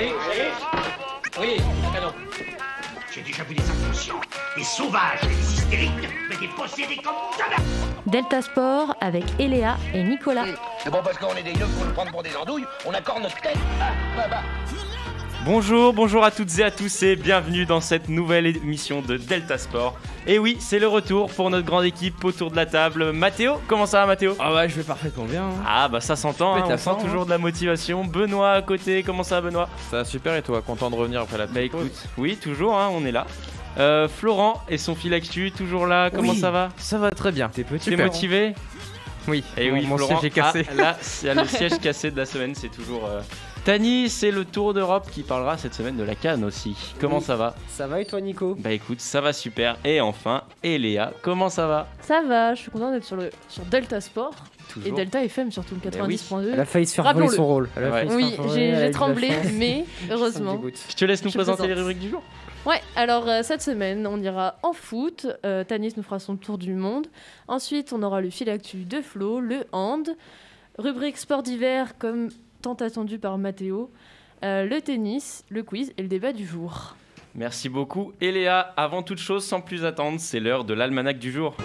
Oui, alors. J'ai déjà vu des inconscients, des sauvages, des hystériques, mais des possédés comme jamais. Delta Sport avec Eléa et Nicolas. C'est bon parce qu'on est des yeux pour nous prendre pour des andouilles, on accorde notre tête. Bonjour à toutes et à tous et bienvenue dans cette nouvelle émission de Delta Sport. Et oui, c'est le retour pour notre grande équipe autour de la table. Mathéo, comment ça va Mathéo ? Ah ouais, je vais parfaitement bien. Ah bah ça s'entend, on sent toujours de la motivation. Benoît à côté, comment ça va Benoît ? Ça va super et toi, content de revenir après la petite pause ? Écoute, oui toujours, on est là. Florent et son fil actu, toujours là, comment ça va ? Ça va très bien. T'es motivé ? Oui, et oui, mon Florent, siège est cassé. Là, il y a le siège cassé de la semaine, c'est toujours... Tani, c'est le Tour d'Europe qui parlera cette semaine de la CAN aussi. Comment ça va ? Ça va et toi Nico ? Bah écoute, ça va super. Et enfin, Eléa, comment ça va ? Ça va, je suis content d'être sur Delta Sport. Toujours. Et Delta FM surtout, le 90.2. Elle a failli se faire voler son rôle. Oui, j'ai tremblé, mais heureusement. Je te laisse nous présenter les rubriques du jour. Ouais, alors cette semaine, on ira en foot. Tanis nous fera son tour du monde. Ensuite, on aura le fil actu de Flo, le hand. Rubrique sport d'hiver, comme tant attendu par Mathéo. Le tennis, le quiz et le débat du jour. Merci beaucoup. Eléa, avant toute chose, sans plus attendre, c'est l'heure de l'almanach du jour.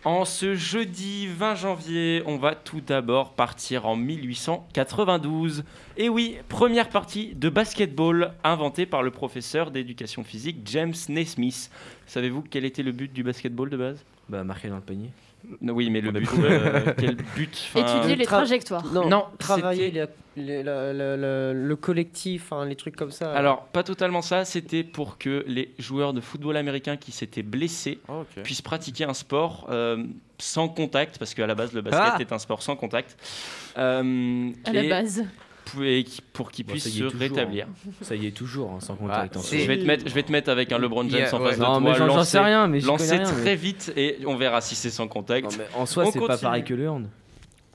En ce jeudi 20 janvier, on va tout d'abord partir en 1892. Et oui, première partie de basketball inventée par le professeur d'éducation physique James Naismith. Savez-vous quel était le but du basketball de base ? Bah, marquer dans le panier. Oui, mais le but, quel but ? Étudier les trajectoires. Non, travailler le collectif, les trucs comme ça. Alors, pas totalement ça, c'était pour que les joueurs de football américain qui s'étaient blessés puissent pratiquer un sport sans contact, parce qu'à la base, le basket est un sport sans contact. À la base. Pour qu'ils puissent se rétablir. Ça y est toujours, sans contact. Je vais te mettre avec un LeBron James en face de toi. Mais j'en sais rien, mais lancer très vite et on verra si c'est sans contact. Non, mais en soi, c'est pas pareil que le hand.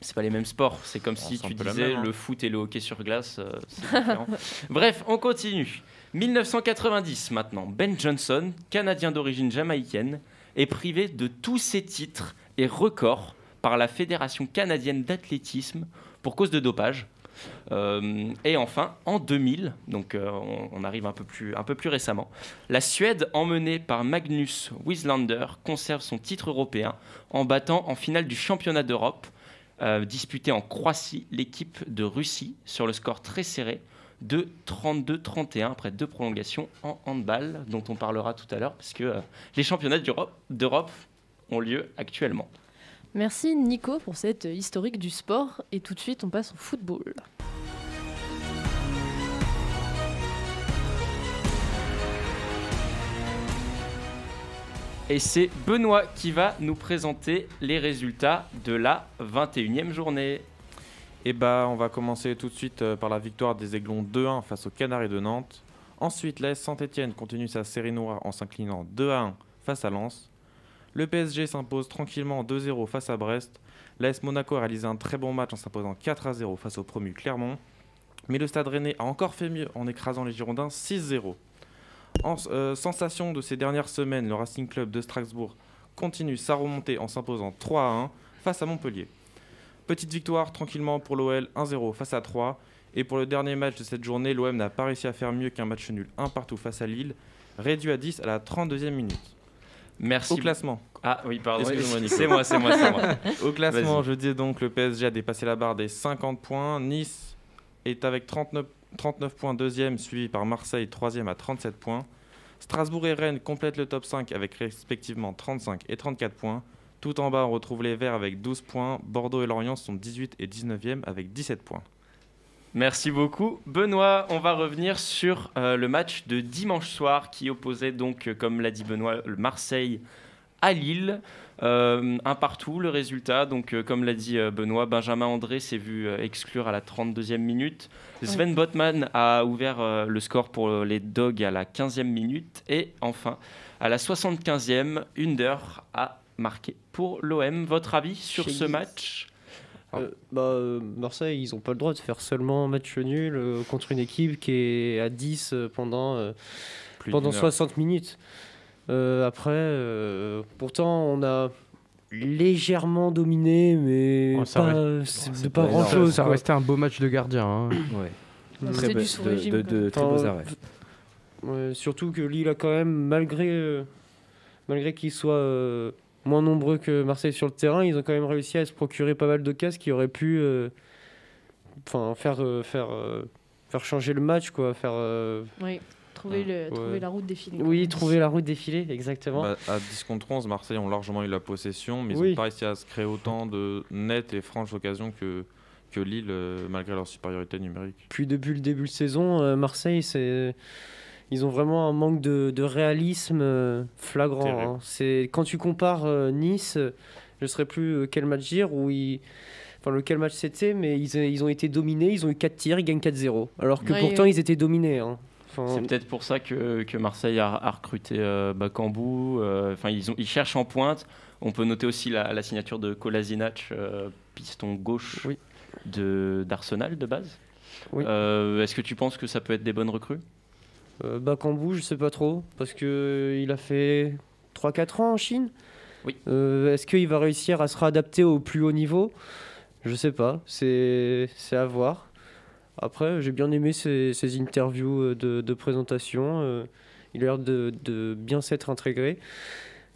C'est pas les mêmes sports. C'est comme si tu disais le foot et le hockey sur glace. C'est différent. Bref, on continue. 1990 maintenant. Ben Johnson, Canadien d'origine jamaïcaine, est privé de tous ses titres et records par la Fédération canadienne d'athlétisme pour cause de dopage. Et enfin, en 2000, donc on arrive un peu plus récemment, la Suède, emmenée par Magnus Wislander, conserve son titre européen en battant en finale du championnat d'Europe, disputé en Croatie, l'équipe de Russie sur le score très serré de 32-31 après 2 prolongations en handball, dont on parlera tout à l'heure, parce que les championnats d'Europe ont lieu actuellement. Merci Nico pour cette historique du sport. Et tout de suite, on passe au football. Et c'est Benoît qui va nous présenter les résultats de la 21e journée. Et on va commencer tout de suite par la victoire des Aiglons 2-1 face aux Canaries de Nantes. Ensuite, l'AS Saint-Étienne continue sa série noire en s'inclinant 2-1 face à Lens. Le PSG s'impose tranquillement 2-0 face à Brest. L'AS Monaco a réalisé un très bon match en s'imposant 4-0 face au promu Clermont. Mais le Stade Rennais a encore fait mieux en écrasant les Girondins 6-0. Sensation de ces dernières semaines, le Racing Club de Strasbourg continue sa remontée en s'imposant 3-1 face à Montpellier. Petite victoire tranquillement pour l'OL 1-0 face à 3. Et pour le dernier match de cette journée, l'OM n'a pas réussi à faire mieux qu'un match nul 1 partout face à Lille, réduit à 10 à la 32e minute. Merci. Au classement. Ah oui, pardon. Excusez-moi, Nico. C'est moi. Au classement, je dis donc le PSG a dépassé la barre des 50 points. Nice est avec 39 points deuxième, suivi par Marseille, troisième à 37 points. Strasbourg et Rennes complètent le top 5 avec respectivement 35 et 34 points. Tout en bas, on retrouve les Verts avec 12 points. Bordeaux et Lorient sont 18 et 19e avec 17 points. Merci beaucoup. Benoît, on va revenir sur le match de dimanche soir qui opposait donc, comme l'a dit Benoît, le Marseille à Lille. Un partout, le résultat. Donc, comme l'a dit Benoît, Benjamin André s'est vu exclure à la 32e minute. Sven Botman a ouvert le score pour les Dogs à la 15e minute. Et enfin, à la 75e, Under a marqué pour l'OM. Votre avis sur ce match ? Marseille, ils n'ont pas le droit de faire seulement un match nul contre une équipe qui est à 10 pendant 60 minutes. Après, pourtant, on a légèrement dominé, mais c'est pas grand-chose. Ça restait un beau match de gardien. Hein. Ouais. C'était du sous-régime. De très beaux arrêts. Surtout que Lille a quand même, malgré qu'ils soient moins nombreux que Marseille sur le terrain, ils ont quand même réussi à se procurer pas mal d'occasions qui auraient pu faire changer le match, quoi. Oui, trouver la route défilée. Oui, trouver la route défilée, exactement. À 10 contre 11, Marseille ont largement eu la possession, mais ils n'ont pas réussi à se créer autant de nettes et franches occasions que Lille, malgré leur supériorité numérique. Puis depuis le début de saison, Marseille, ils ont vraiment un manque de réalisme flagrant. Hein. C'est quand tu compares Nice, je ne saurais plus quel match dire, lequel match c'était, mais ils ont été dominés, ils ont eu 4 tirs, ils gagnent 4-0. Alors que pourtant ils étaient dominés. Hein. C'est peut-être pour ça que Marseille a recruté Bakambu. Ils cherchent en pointe. On peut noter aussi la signature de Kolasinac, piston gauche d'Arsenal de base. Oui. Est-ce que tu penses que ça peut être des bonnes recrues? Bakambu, je sais pas trop, parce qu'il a fait 3-4 ans en Chine. Oui. Est-ce qu'il va réussir à se réadapter au plus haut niveau? Je sais pas, c'est à voir. Après, j'ai bien aimé ses interviews de présentation. Il a l'air de bien s'être intégré.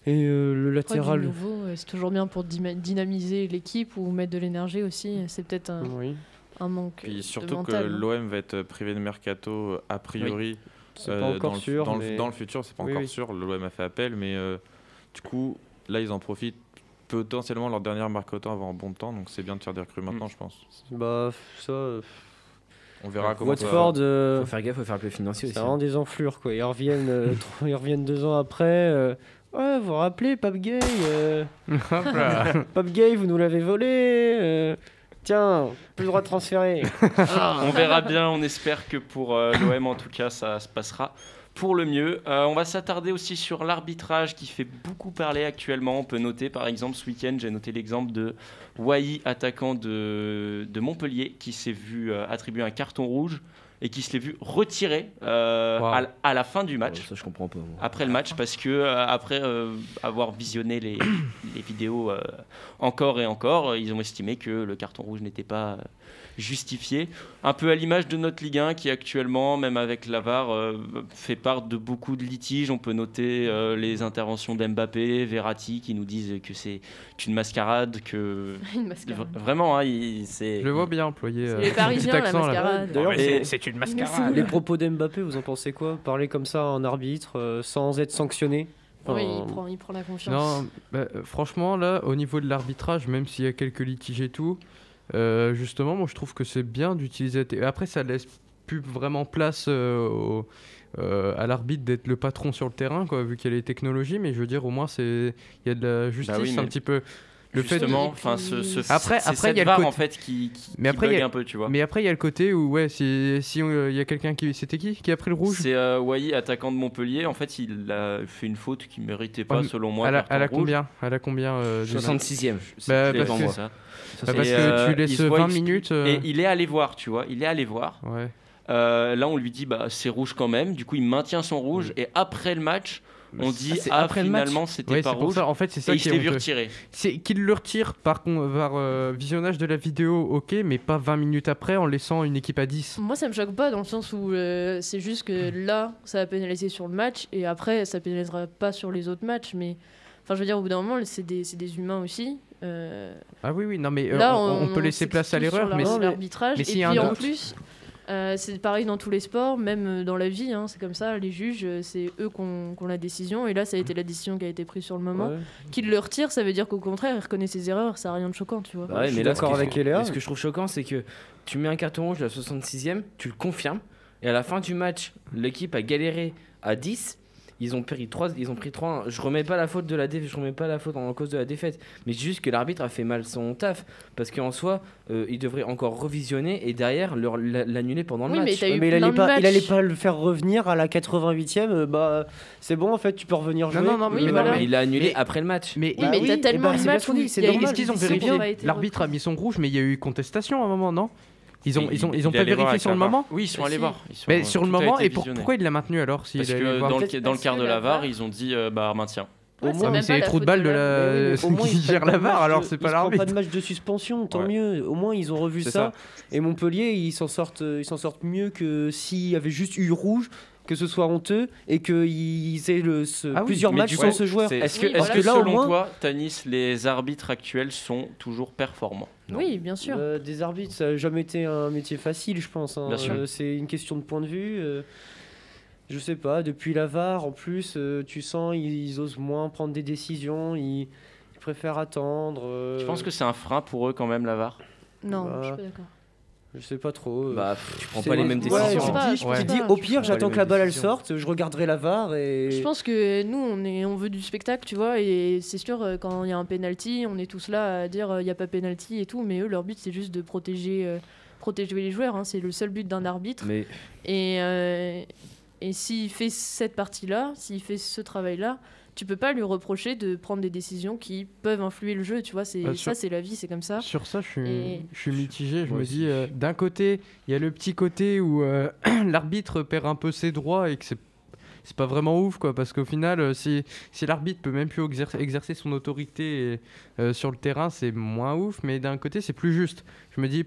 Et le latéral... Du nouveau, c'est toujours bien pour dynamiser l'équipe ou mettre de l'énergie aussi. C'est peut-être un manque. Puis surtout mental, que l'OM va être privé de mercato a priori. Oui. C'est pas encore sûr. Dans le futur, c'est pas encore sûr. L'OM a fait appel, mais du coup, là, ils en profitent. Potentiellement, leur dernière mercato avant un bon temps, donc c'est bien de faire des recrues maintenant, je pense. Bah, ça... On verra comment Watford, faut faire gaffe, faut faire un peu financier aussi. C'est vraiment des enflures, quoi. Ils reviennent 2 ans après. Ouais, vous vous rappelez, Pape Gay Pape Gay, vous nous l'avez volé. Tiens, plus le droit de transférer. On verra bien, on espère que pour l'OM en tout cas ça se passera pour le mieux. On va s'attarder aussi sur l'arbitrage qui fait beaucoup parler actuellement. On peut noter par exemple ce week-end, j'ai noté l'exemple de Wai, attaquant de Montpellier, qui s'est vu attribuer un carton rouge et qui se l'est vu retirer à la fin du match. Ça je comprends pas. Après le match, parce que après avoir visionné les vidéos encore et encore, ils ont estimé que le carton rouge n'était pas justifié. Un peu à l'image de notre Ligue 1 qui actuellement, même avec la VAR, fait part de beaucoup de litiges. On peut noter les interventions d'Mbappé, Verratti qui nous disent que c'est une mascarade. Une mascarade. Vraiment, je le vois bien employer. C'est les Parisiens, la mascarade. D'ailleurs, c'est une mascarade. Les propos d'Mbappé, vous en pensez quoi? Parler comme ça à un arbitre sans être sanctionné? Oui, il prend la confiance. Non, franchement, là, au niveau de l'arbitrage, même s'il y a quelques litiges et tout, justement, moi je trouve que c'est bien d'utiliser. Après, ça laisse plus vraiment place à l'arbitre d'être le patron sur le terrain, quoi, vu qu'il y a les technologies. Mais je veux dire, au moins, il y a de la justice un petit peu. Le justement, après, il y a le côté en fait qui bug un peu, tu vois. Mais après, il y a le côté où si il y a quelqu'un c'était qui a pris le rouge? C'est Wai, attaquant de Montpellier. En fait, il a fait une faute qui méritait pas, selon moi. Elle a combien 66e. Parce que tu laisses 20 minutes. Et il est allé voir, tu vois. Il est allé voir. Ouais. Là, on lui dit c'est rouge quand même. Du coup, il maintient son rouge. Et après le match, on dit finalement c'était pas rouge. En fait, c'est ça et il s'est vu retirer. C'est qu'il le retire par visionnage de la vidéo, ok, mais pas 20 minutes après en laissant une équipe à 10. Moi, ça me choque pas dans le sens où c'est juste que là, ça va pénaliser sur le match et après, ça pénalisera pas sur les autres matchs. Mais enfin, je veux dire, au bout d'un moment, c'est des humains aussi. Ah oui, non, mais là, on peut laisser place à l'erreur, mais l'arbitrage. Et puis en plus. C'est pareil dans tous les sports, même dans la vie, hein, c'est comme ça, les juges, c'est eux qui ont la décision, et là ça a été la décision qui a été prise sur le moment. Qu'ils le retirent, ça veut dire qu'au contraire, ils reconnaissent ses erreurs, ça n'a rien de choquant, tu vois. Ouais, mais là, ce que je trouve choquant, c'est que tu mets un carton rouge à la 66e, tu le confirmes, et à la fin du match, l'équipe a galéré à 10. Ils ont pris 3-1. Je remets pas la faute en cause de la défaite, mais juste que l'arbitre a fait mal son taf, parce qu'en soi, il devrait encore revisionner et derrière l'annuler pendant le match. Mais il allait pas le faire revenir à la 88e. C'est bon, en fait, tu peux revenir jouer. Non, mais il l'a annulé après le match. Mais t'as tellement de matchs. Est-ce qu'ils ont vérifié? L'arbitre a mis son rouge, mais il y a eu contestation à un moment, non? Ils ont pas vérifié sur le moment. Oui, ils sont allés voir. Mais sur le moment, et pourquoi il l'a maintenu alors Parce que dans le quart de la VAR, ils ont dit maintien. Ouais, Au moins, mais c'est les trous de balle de la. au moins, qui gère la VAR, alors c'est pas l'arbitre. Pas de match de suspension, tant Ouais. mieux. Au moins, ils ont revu C'est ça. Et Montpellier, ils s'en sortent mieux que s'il y avait juste eu rouge, que ce soit honteux et qu'ils aient plusieurs mais matchs du sans coup, ce joueur. Est-ce Oui, que, voilà. là, au selon moins- toi, Tanis, les arbitres actuels sont toujours performants? Oui, bien sûr. Des arbitres, ça n'a jamais été un métier facile, je pense. Hein. Bien sûr. C'est une question de point de vue. Je sais pas, depuis la VAR, en plus, tu sens ils osent moins prendre des décisions, ils préfèrent attendre. Je pense que c'est un frein pour eux quand même, la VAR. Non, bah, je suis pas d'accord. Je sais pas trop. Tu prends c'est- pas les mêmes ouais, décisions. je pas, dis, je je pense dis, pas, au je pire, pense pas j'attends les que la mêmes balle elle décisions. sorte, je regarderai la VAR et. Je pense que nous, on veut du spectacle, tu vois, et c'est sûr, quand il y a un penalty, on est tous là à dire il n'y a pas penalty et tout, mais eux, leur but, c'est juste de protéger les joueurs. Hein, c'est le seul but d'un arbitre. Mais Et s'il fait cette partie-là, s'il fait ce travail-là, tu peux pas lui reprocher de prendre des décisions qui peuvent influer le jeu, tu vois. Ça, c'est la vie, c'est comme ça. Sur ça, Et- je suis mitigé. Je Moi me aussi. dis, d'un côté, il y a le petit côté où l'arbitre perd un peu ses droits et que c'est pas vraiment ouf, quoi. Parce qu'au final, si l'arbitre peut même plus exercer son autorité sur le terrain, c'est moins ouf. Mais d'un côté, c'est plus juste. Je me dis,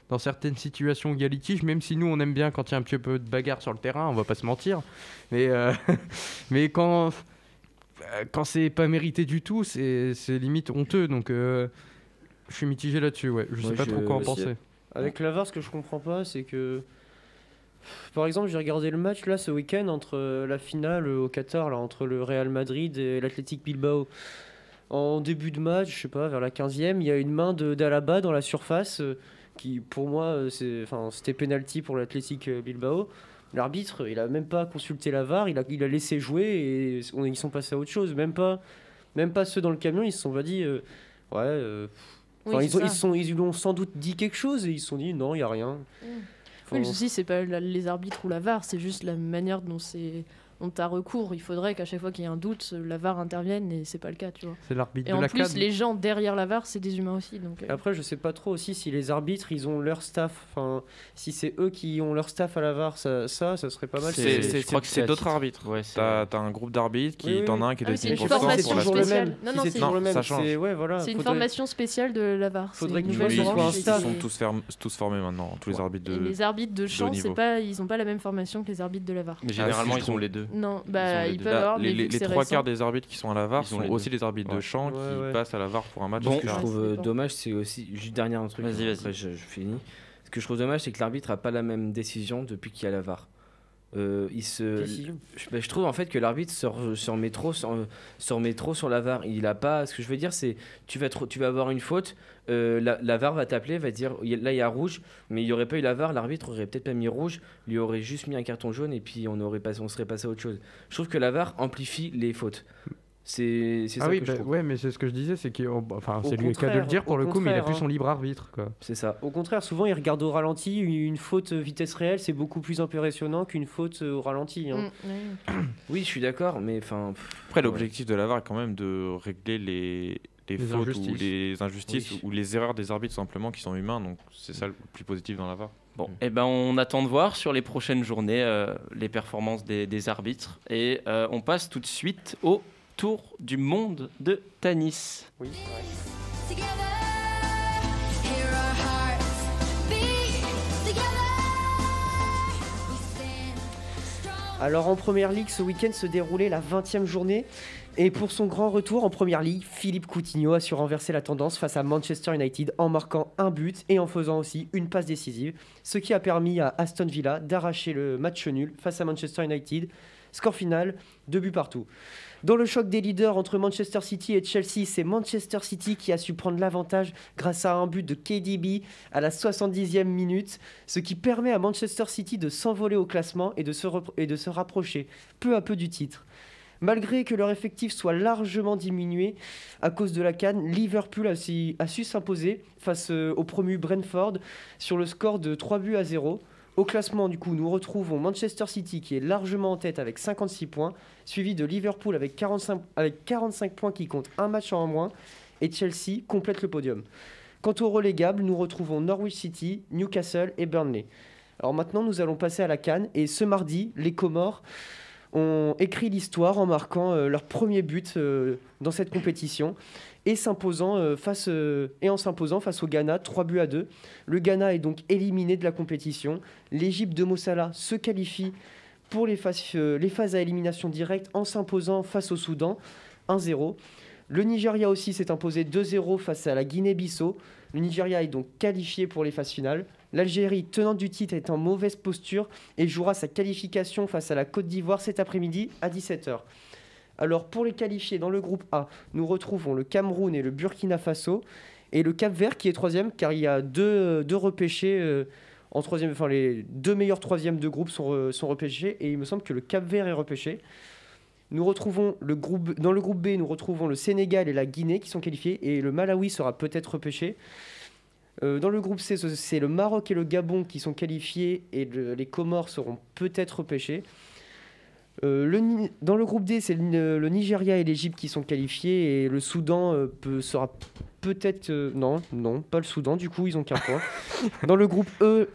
dans certaines situations où il y a litige, même si nous, on aime bien quand il y a un petit peu de bagarre sur le terrain, on va pas se mentir. Mais, mais quand c'est pas mérité du tout, c'est limite honteux. Donc, je suis mitigé là-dessus, ouais. Je Moi, sais pas trop quoi en aussi. penser. Avec la VAR, ce que je comprends pas, c'est que. Par exemple, j'ai regardé le match là ce week-end entre la finale au Qatar, là, entre le Real Madrid et l'Athletic Bilbao. En début de match, je sais pas, vers la 15e, il y a une main d'Alaba dans la surface qui, pour moi, c'était penalty pour l'Athletic Bilbao. L'arbitre, il a même pas consulté la VAR, il a laissé jouer et ils sont passés à autre chose. Même pas ceux dans le camion, ils se sont pas dit Oui, c'est ça. ils lui ont sans doute dit quelque chose et ils se sont dit non, il y a rien. Oui, le souci, c'est pas les arbitres ou la VAR, c'est juste la manière dont t'as recours. Il faudrait qu'à chaque fois qu'il y ait un doute, la VAR intervienne et c'est pas le cas, tu vois. C'est l'arbitre Et de en la plus, CAN. les gens derrière la VAR, c'est des humains aussi. Donc, Après, je sais pas trop aussi si les arbitres, ils ont leur staff. Enfin, si c'est eux qui ont leur staff à la VAR, ça serait pas mal. Je crois que c'est C'est à d'autres titre. arbitres. Ouais, c'est- t'as un groupe d'arbitres qui, Oui, oui. t'en as un qui est Ah oui, c'est une désigné Je sais pour pas ça, si formation pour c'est la toujours le spéciale. même. Non, Si non, c'est c'est- toujours le même. ça change. Voilà, c'est une faudrait- formation spéciale de la VAR. Faudrait C'est qu'ils une fassent nouvelle soit un branche. staff. Ils sont tous formés maintenant, tous les arbitres Et de. les arbitres de champ, niveau. ils ont pas la même formation que les arbitres de la VAR. Mais généralement, si, je ils ont trouve. les deux. Non, Ils ont bah les ils deux. peuvent Là, avoir, mais vu les que c'est trois récent. quarts des arbitres qui sont à la VAR Ils ont sont les aussi deux. des arbitres de Ouais. champ qui Ouais. passent à la VAR pour un match. Bon, etc. je Ouais, trouve ça dépend. dommage, c'est aussi juste dernier un truc. Vas-y. Après, je finis. Ce que je trouve dommage, c'est que l'arbitre a pas la même décision depuis qu'il y a la VAR. Décision. Je trouve en fait que l'arbitre se remet trop sur la VAR. Il a pas. Ce que je veux dire, c'est tu vas avoir une faute. La VAR va t'appeler, va dire là il y a rouge, mais il y aurait pas eu la VAR, l'arbitre aurait peut-être pas mis rouge, lui aurait juste mis un carton jaune et puis on serait passé à autre chose. Je trouve que la VAR amplifie les fautes. C'est ça Ah oui, que je trouve. ouais, mais c'est ce que je disais, c'est qu'il, enfin, Au c'est lui qui a de le contraire, dire pour au le coup, mais il a contraire, plus hein. son libre arbitre, quoi. C'est ça. Au contraire, souvent, ils regardent au ralenti. Une faute vitesse réelle, c'est beaucoup plus impressionnant qu'une faute au ralenti. Hein. Mm, ouais. Oui, je suis d'accord, mais enfin. Après, l'objectif de la VAR est quand même de régler les fautes injustices. ou les injustices Oui. ou les erreurs des arbitres simplement qui sont humains. Donc c'est ça le plus positif dans la VAR. Bon, et ben on attend de voir sur les prochaines journées les performances des arbitres. Et on passe tout de suite au tour du monde de Tanis. Oui. Together, hear our hearts beat together. We stand strong. Alors en Première Ligue, ce week-end se déroulait la 20e journée. Et pour son grand retour en Première Ligue, Philippe Coutinho a su renverser la tendance face à Manchester United en marquant un but et en faisant aussi une passe décisive, ce qui a permis à Aston Villa d'arracher le match nul face à Manchester United. Score final, 2 buts partout. Dans le choc des leaders entre Manchester City et Chelsea, c'est Manchester City qui a su prendre l'avantage grâce à un but de KDB à la 70e minute, ce qui permet à Manchester City de s'envoler au classement et de se rapprocher peu à peu du titre. Malgré que leur effectif soit largement diminué à cause de la CAN, Liverpool a su s'imposer face au promu Brentford sur le score de 3-0. Au classement, du coup, nous retrouvons Manchester City qui est largement en tête avec 56 points, suivi de Liverpool avec 45 points qui compte un match en moins, et Chelsea complète le podium. Quant aux relégables, nous retrouvons Norwich City, Newcastle et Burnley. Alors maintenant, nous allons passer à la CAN. Et ce mardi, les Comores ont écrit l'histoire en marquant leur premier but dans cette compétition et en s'imposant face au Ghana 3-2. Le Ghana est donc éliminé de la compétition. L'Égypte de Mossala se qualifie pour les phases à élimination directe en s'imposant face au Soudan 1-0. Le Nigeria aussi s'est imposé 2-0 face à la Guinée-Bissau. Le Nigeria est donc qualifié pour les phases finales. L'Algérie, tenante du titre, est en mauvaise posture et jouera sa qualification face à la Côte d'Ivoire cet après-midi à 17h. Alors pour les qualifiés dans le groupe A, nous retrouvons le Cameroun et le Burkina Faso et le Cap-Vert qui est troisième car il y a deux repêchés en troisième. Enfin les deux meilleurs troisièmes de groupe sont repêchés et il me semble que le Cap-Vert est repêché. Nous retrouvons dans le groupe B, nous retrouvons le Sénégal et la Guinée qui sont qualifiés et le Malawi sera peut-être repêché. Dans le groupe C, c'est le Maroc et le Gabon qui sont qualifiés et les Comores seront peut-être repêchés. Dans le groupe D, c'est le Nigeria et l'Égypte qui sont qualifiés et le Soudan sera peut-être... non, pas le Soudan, du coup ils ont qu'un point. Dans le groupe E,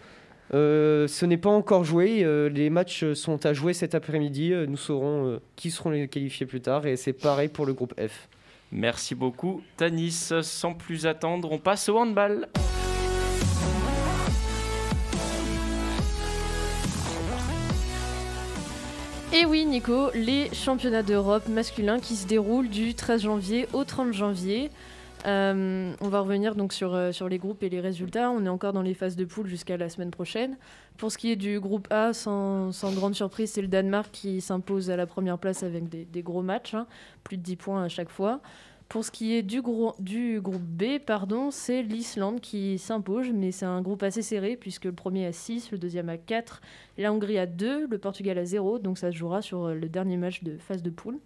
ce n'est pas encore joué, les matchs sont à jouer cet après-midi, nous saurons qui seront les qualifiés plus tard et c'est pareil pour le groupe F. Merci beaucoup Tanis, sans plus attendre, on passe au handball. Et oui Nico, les championnats d'Europe masculins qui se déroulent du 13 janvier au 30 janvier. On va revenir donc sur les groupes et les résultats. On est encore dans les phases de poule jusqu'à la semaine prochaine. Pour ce qui est du groupe A, sans grande surprise, c'est le Danemark qui s'impose à la première place avec des gros matchs, plus de 10 points à chaque fois. Pour ce qui est du groupe B, c'est l'Islande qui s'impose, mais c'est un groupe assez serré puisque le premier a 6, le deuxième a 4, la Hongrie a 2, le Portugal a 0, donc ça se jouera sur le dernier match de phase de poule.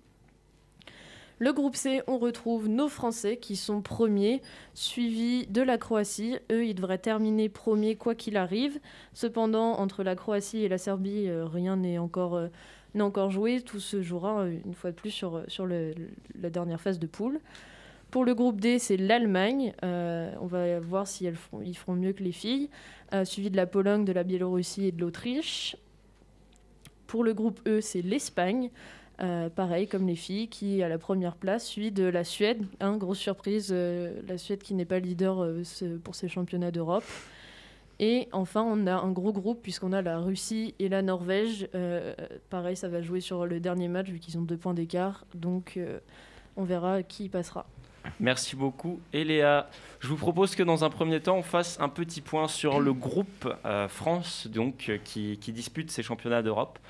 Le groupe C, on retrouve nos Français qui sont premiers, suivis de la Croatie. Eux, ils devraient terminer premiers quoi qu'il arrive. Cependant, entre la Croatie et la Serbie, rien n'est encore joué. Tout se jouera une fois de plus sur la dernière phase de poule. Pour le groupe D, c'est l'Allemagne. On va voir si ils feront mieux que les filles. Suivi de la Pologne, de la Biélorussie et de l'Autriche. Pour le groupe E, c'est l'Espagne. Pareil comme les filles qui est à la première place, suivi de la Suède, grosse surprise, la Suède qui n'est pas leader pour ces championnats d'Europe. Et enfin on a un gros groupe puisqu'on a la Russie et la Norvège, pareil ça va jouer sur le dernier match vu qu'ils ont 2 points d'écart, donc on verra qui passera. Merci beaucoup Eléa. Je vous propose que dans un premier temps on fasse un petit point sur le groupe France donc, qui dispute ces championnats d'Europe.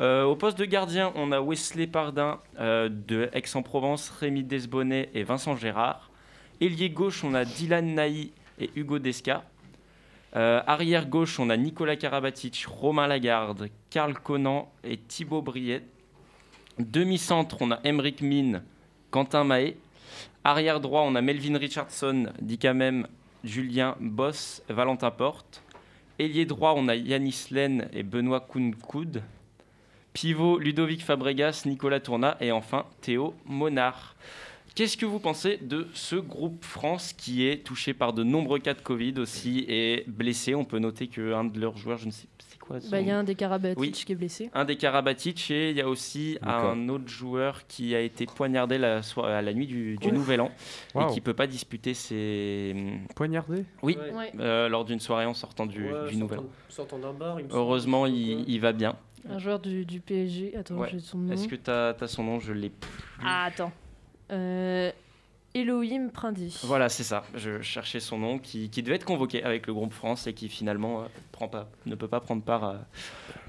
Au poste de gardien, on a Wesley Pardin de Aix-en-Provence, Rémi Desbonnet et Vincent Gérard. Ailier gauche, on a Dylan Naï et Hugo Desca. Arrière gauche, on a Nicolas Karabatic, Romain Lagarde, Karl Conan et Thibaut Briet. Demi-centre, on a Emeric Mine, Quentin Mahé. Arrière droit, on a Melvin Richardson, Dikamem, Julien Boss, Valentin Porte. Ailier droit, on a Yanis Len et Benoît Kounkoud. Pivot, Ludovic Fabregas, Nicolas Tournat et enfin Théo Monard. Qu'est-ce que vous pensez de ce groupe France qui est touché par de nombreux cas de Covid aussi et blessé? On peut noter qu'un de leurs joueurs, je ne sais c'est quoi il y a un des Karabatic qui est blessé. Un des Karabatic et il y a aussi un autre joueur qui a été poignardé à la nuit du Nouvel An et qui ne peut pas disputer ses... Poignardé? Oui, Ouais. Lors d'une soirée en sortant du Nouvel An. Sortant d'un bar, il me Heureusement, semble. il va bien. Un joueur du PSG. Attends, Ouais. j'ai son nom. Est-ce que tu as son nom? Je l'ai plus. Ah, attends. Elohim Prindy. Voilà, c'est ça. Je cherchais son nom, qui devait être convoqué avec le groupe France et qui finalement ne peut pas prendre part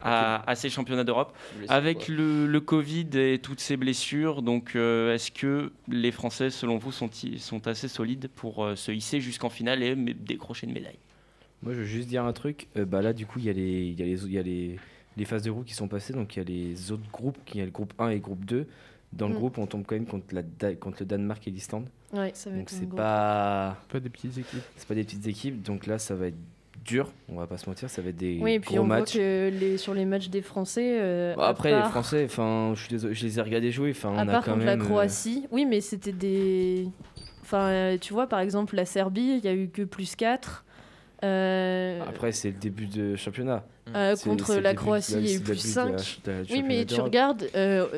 à ces championnats d'Europe. Avec le Covid et toutes ces blessures, donc est-ce que les Français, selon vous, sont assez solides pour se hisser jusqu'en finale et décrocher une médaille? Moi, je veux juste dire un truc. Là, du coup, il y a les phases de groupe qui sont passées. Donc, il y a les autres groupes, il y a le groupe 1 et le groupe 2. Dans le groupe, on tombe quand même contre le Danemark et l'Islande. Ouais, ça va donc, être c'est pas des petites équipes. C'est pas des petites équipes. Donc là, ça va être dur. On va pas se mentir. Ça va être des oui, et puis gros on matchs. voit que sur les matchs des Français. Après, les Français, je suis désolé, je les ai regardés jouer. À part contre la Croatie. Oui, mais c'était des. Enfin, tu vois, par exemple, la Serbie, il y a eu que +4. Après, c'est le début de championnat. Contre C'est le la début- Croatie, là, il y a eu c'est le début +5. de la Oui, championnat mais tu d'Europe. regardes,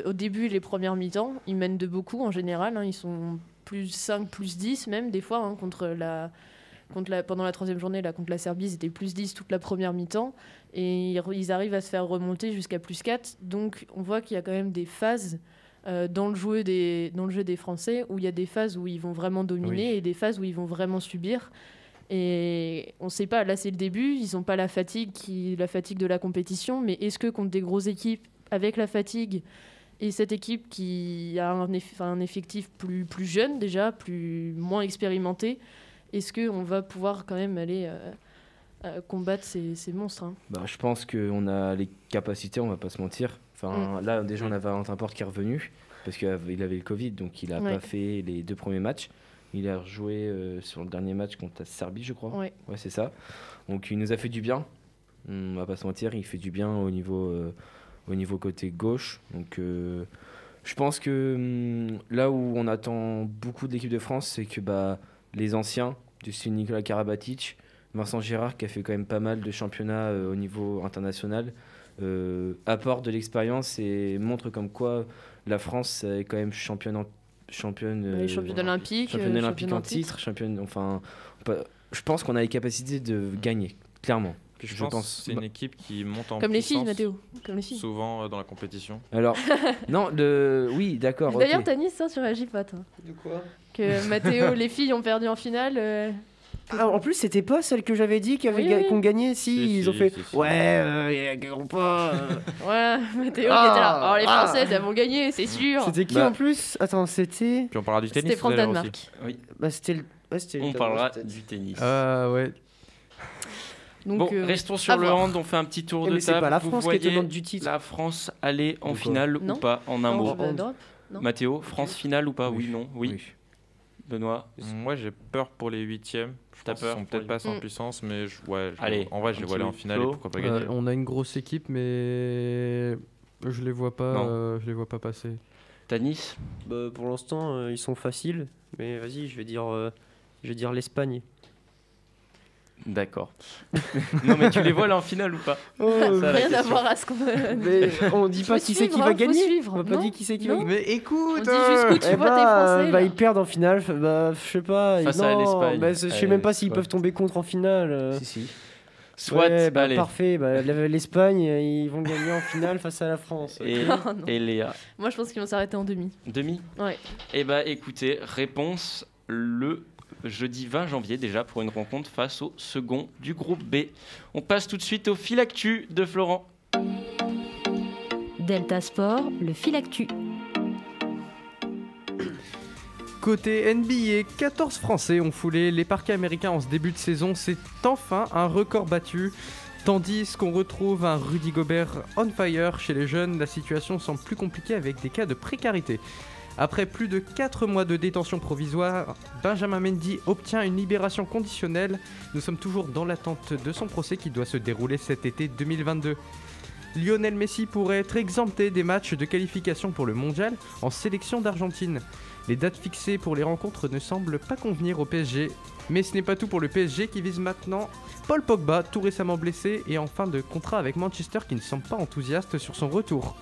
au début, les premières mi-temps, ils mènent de beaucoup en général. Hein, ils sont +5, +10 même, des fois, hein, pendant la troisième journée, là, contre la Serbie, ils étaient +10 toute la première mi-temps. Et ils arrivent à se faire remonter jusqu'à +4. Donc, on voit qu'il y a quand même des phases dans le jeu des Français où il y a des phases où ils vont vraiment dominer et des phases où ils vont vraiment subir. Et on ne sait pas, là c'est le début, ils n'ont pas la fatigue de la compétition, mais est-ce que contre des grosses équipes, avec la fatigue, et cette équipe qui a un effectif plus jeune déjà, moins expérimenté, est-ce qu'on va pouvoir quand même aller combattre ces monstres, hein? Je pense qu'on a les capacités, on va pas se mentir. Enfin, là, déjà, on avait Valentin Porte qui est revenu, parce qu'il avait le Covid, donc il n'a pas fait les 2 premiers matchs. Il a rejoué sur le dernier match contre la Serbie, je crois. Ouais, c'est ça. Donc, il nous a fait du bien. On va pas se mentir, il fait du bien au niveau côté gauche. Donc, je pense que là où on attend beaucoup de l'équipe de France, c'est que les anciens, du style Nicolas Karabatic, Vincent Girard, qui a fait quand même pas mal de championnats au niveau international, apporte de l'expérience et montre comme quoi la France est quand même championne olympique en titre, je pense qu'on a les capacités de gagner, clairement. Puis je pense que c'est une équipe qui monte en comme les filles, puissance Mathéo, comme les filles. souvent dans la compétition. Alors, non, oui, d'accord. D'ailleurs, ok. Tanis, ça sur Agipot. De quoi? Que Mathéo, les filles ont perdu en finale. En plus, c'était pas celle que j'avais dit qui ont gagné. Si, ils ont fait. Ouais, ils gagneront pas. Ouais, Mathéo qui était là. Oh, les Françaises, elles vont gagner, c'est sûr. C'était qui en plus? Attends, c'était. Puis on parlera du tennis. C'était France tout à l'heure Danemark. aussi. Oui. C'était On parlera du tennis. Ouais. Donc, restons sur le hand, on fait un petit tour de mais c'est table. pas la Vous France qui est voyez tenante du titre. la France aller en Pourquoi finale ou Non. pas, en un mot. d'Europe. Non. Mathéo, France finale ou pas? Oui, non, oui. Benoît, Moi, j'ai peur pour les 8e. T'as Ils peur sont peut-être pas assez en puissance, mais Allez, en vrai, je les vois aller en finale et Flo. pourquoi pas gagner. On a une grosse équipe, mais je les vois pas passer. Tanis, Pour l'instant, ils sont faciles. Mais vas-y, je vais dire l'Espagne. d'accord. Non, mais tu les vois là en finale ou pas? Ça, la Rien à question. voir à ce qu'on Mais on dit pas qui c'est qui va gagner. On va pas non dire qui c'est qui va Non. gagner. Mais écoute, On dit jusqu'où tu vois tes Français. là. Ils perdent en finale. Je sais pas. Face à l'Espagne. Je sais même pas s'ils peuvent tomber contre en finale. Si. Soit, Ouais, allez. parfait. L'Espagne, ils vont gagner en finale face à la France. Et, Oh, non. et Léa, Moi, je pense qu'ils vont s'arrêter en demi. demi? Ouais. Eh bah écoutez, réponse le jeudi 20 janvier déjà pour une rencontre face au second du groupe B. On passe tout de suite au fil actu de Florent. Delta Sport, le fil actu. Côté NBA, 14 Français ont foulé les parquets américains en ce début de saison. C'est enfin un record battu. Tandis qu'on retrouve un Rudy Gobert on fire chez les jeunes, la situation semble plus compliquée avec des cas de précarité. Après plus de 4 mois de détention provisoire, Benjamin Mendy obtient une libération conditionnelle. Nous sommes toujours dans l'attente de son procès qui doit se dérouler cet été 2022. Lionel Messi pourrait être exempté des matchs de qualification pour le mondial en sélection d'Argentine. Les dates fixées pour les rencontres ne semblent pas convenir au PSG. Mais ce n'est pas tout pour le PSG qui vise maintenant Paul Pogba, tout récemment blessé et en fin de contrat avec Manchester qui ne semble pas enthousiaste sur son retour.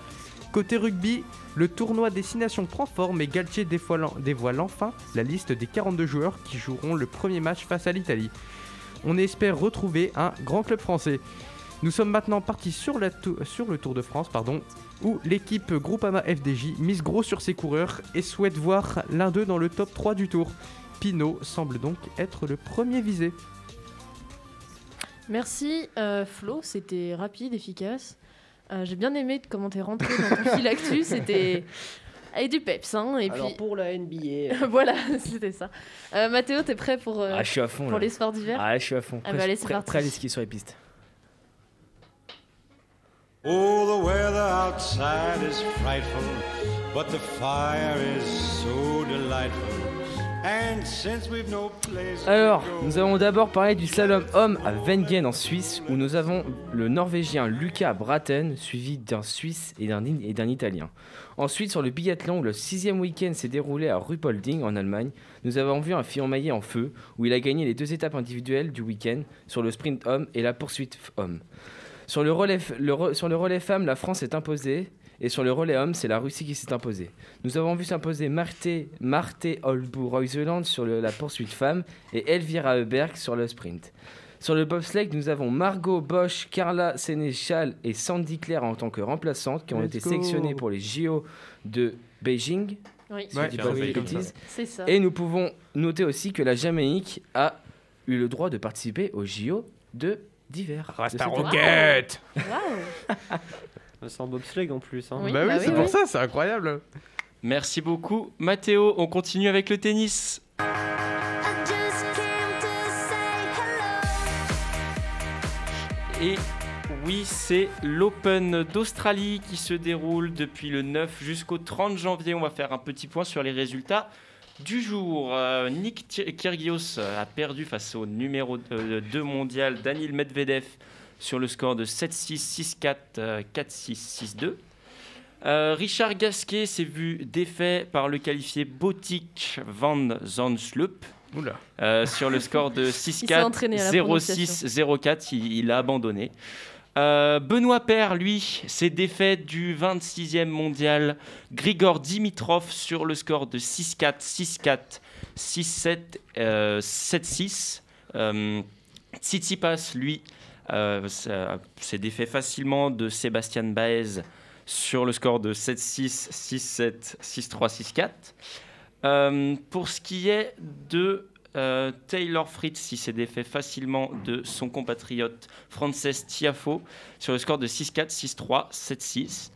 Côté rugby, le tournoi Destination prend forme et Galtier dévoile enfin la liste des 42 joueurs qui joueront le premier match face à l'Italie. On espère retrouver un grand club français. Nous sommes maintenant partis sur le Tour de France, où l'équipe Groupama FDJ mise gros sur ses coureurs et souhaite voir l'un d'eux dans le top 3 du Tour. Pinot semble donc être le premier visé. Merci Flo, c'était rapide, efficace. J'ai bien aimé comment t'es rentré dans ton fil actu, c'était avec du peps. Hein, et Alors puis pour la NBA. voilà, c'était ça. Mathéo, t'es prêt pour Je suis à fond pour là. les sports d'hiver? Je suis à fond. Ah bah, allez, c'est parti. Prêt à aller skier sur les pistes. Oh, the weather outside is frightful, but the fire is so delightful. And since we've no place to Alors, go, nous allons d'abord parler du slalom homme à Wengen en Suisse, où nous avons le Norvégien Luca Braten, suivi d'un Suisse et d'un Italien. Ensuite, sur le biathlon, où le 6e week-end s'est déroulé à Ruppolding en Allemagne, nous avons vu un Fillon Maillet en feu, où il a gagné les 2 étapes individuelles du week-end, sur le sprint homme et la poursuite homme. Sur le relais femme, la France s'est imposée. Et sur le relais homme, c'est la Russie qui s'est imposée. Nous avons vu s'imposer Marte Holbu-Reuseland sur la poursuite femme et Elvira Heuberg sur le sprint. Sur le bobsleigh, nous avons Margot Bosch, Carla Sénéchal et Sandy Claire en tant que remplaçantes qui ont été sélectionnées pour les JO de Beijing. Oui, Si je dis pas de bêtises. c'est ça. Et nous pouvons noter aussi que la Jamaïque a eu le droit de participer aux JO d'hiver. Rasta Rocket. Waouh. C'est en bobsleigh en plus. Hein. Oui, Bah oui, bah c'est oui, pour oui. ça, c'est incroyable. Merci beaucoup, Mathéo. On continue avec le tennis. I just came to say hello. Et oui, c'est l'Open d'Australie qui se déroule depuis le 9 jusqu'au 30 janvier. On va faire un petit point sur les résultats du jour. Nick Kyrgios a perdu face au numéro 2 mondial Daniil Medvedev sur le score de 7-6, 6-4, 4-6, 6-2. Richard Gasquet s'est vu défait par le qualifié Botic van Zandsloop. Sur le score de 6-4, 0-6, 0-4, il a abandonné. Benoît Paire, lui, s'est défait du 26e mondial Grigor Dimitrov sur le score de 6-4, 6-4, 6-7, 7-6. Tsitsipas, lui, s'est défait facilement de Sébastien Baez sur le score de 7-6, 6-7, 6-3, 6-4. Pour ce qui est de Taylor Fritz, il s'est défait facilement de son compatriote Frances Tiafoe sur le score de 6-4, 6-3, 7-6.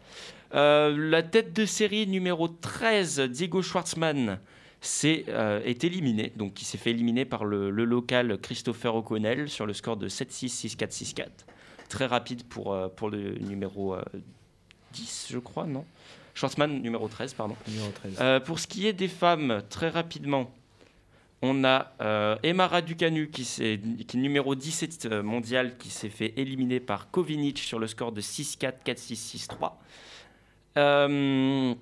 La tête de série numéro 13, Diego Schwartzmann, est éliminé. Donc il s'est fait éliminer par le local Christopher O'Connell sur le score de 7-6, 6-4, 6-4. Très rapide pour le numéro 10, je crois, non ? Schwartzmann, numéro 13, pardon. Numéro 13. Pour ce qui est des femmes, très rapidement, on a Emma Raducanu, qui est numéro 17 mondial, qui s'est fait éliminer par Kovinic sur le score de 6-4, 4-6, 6-3.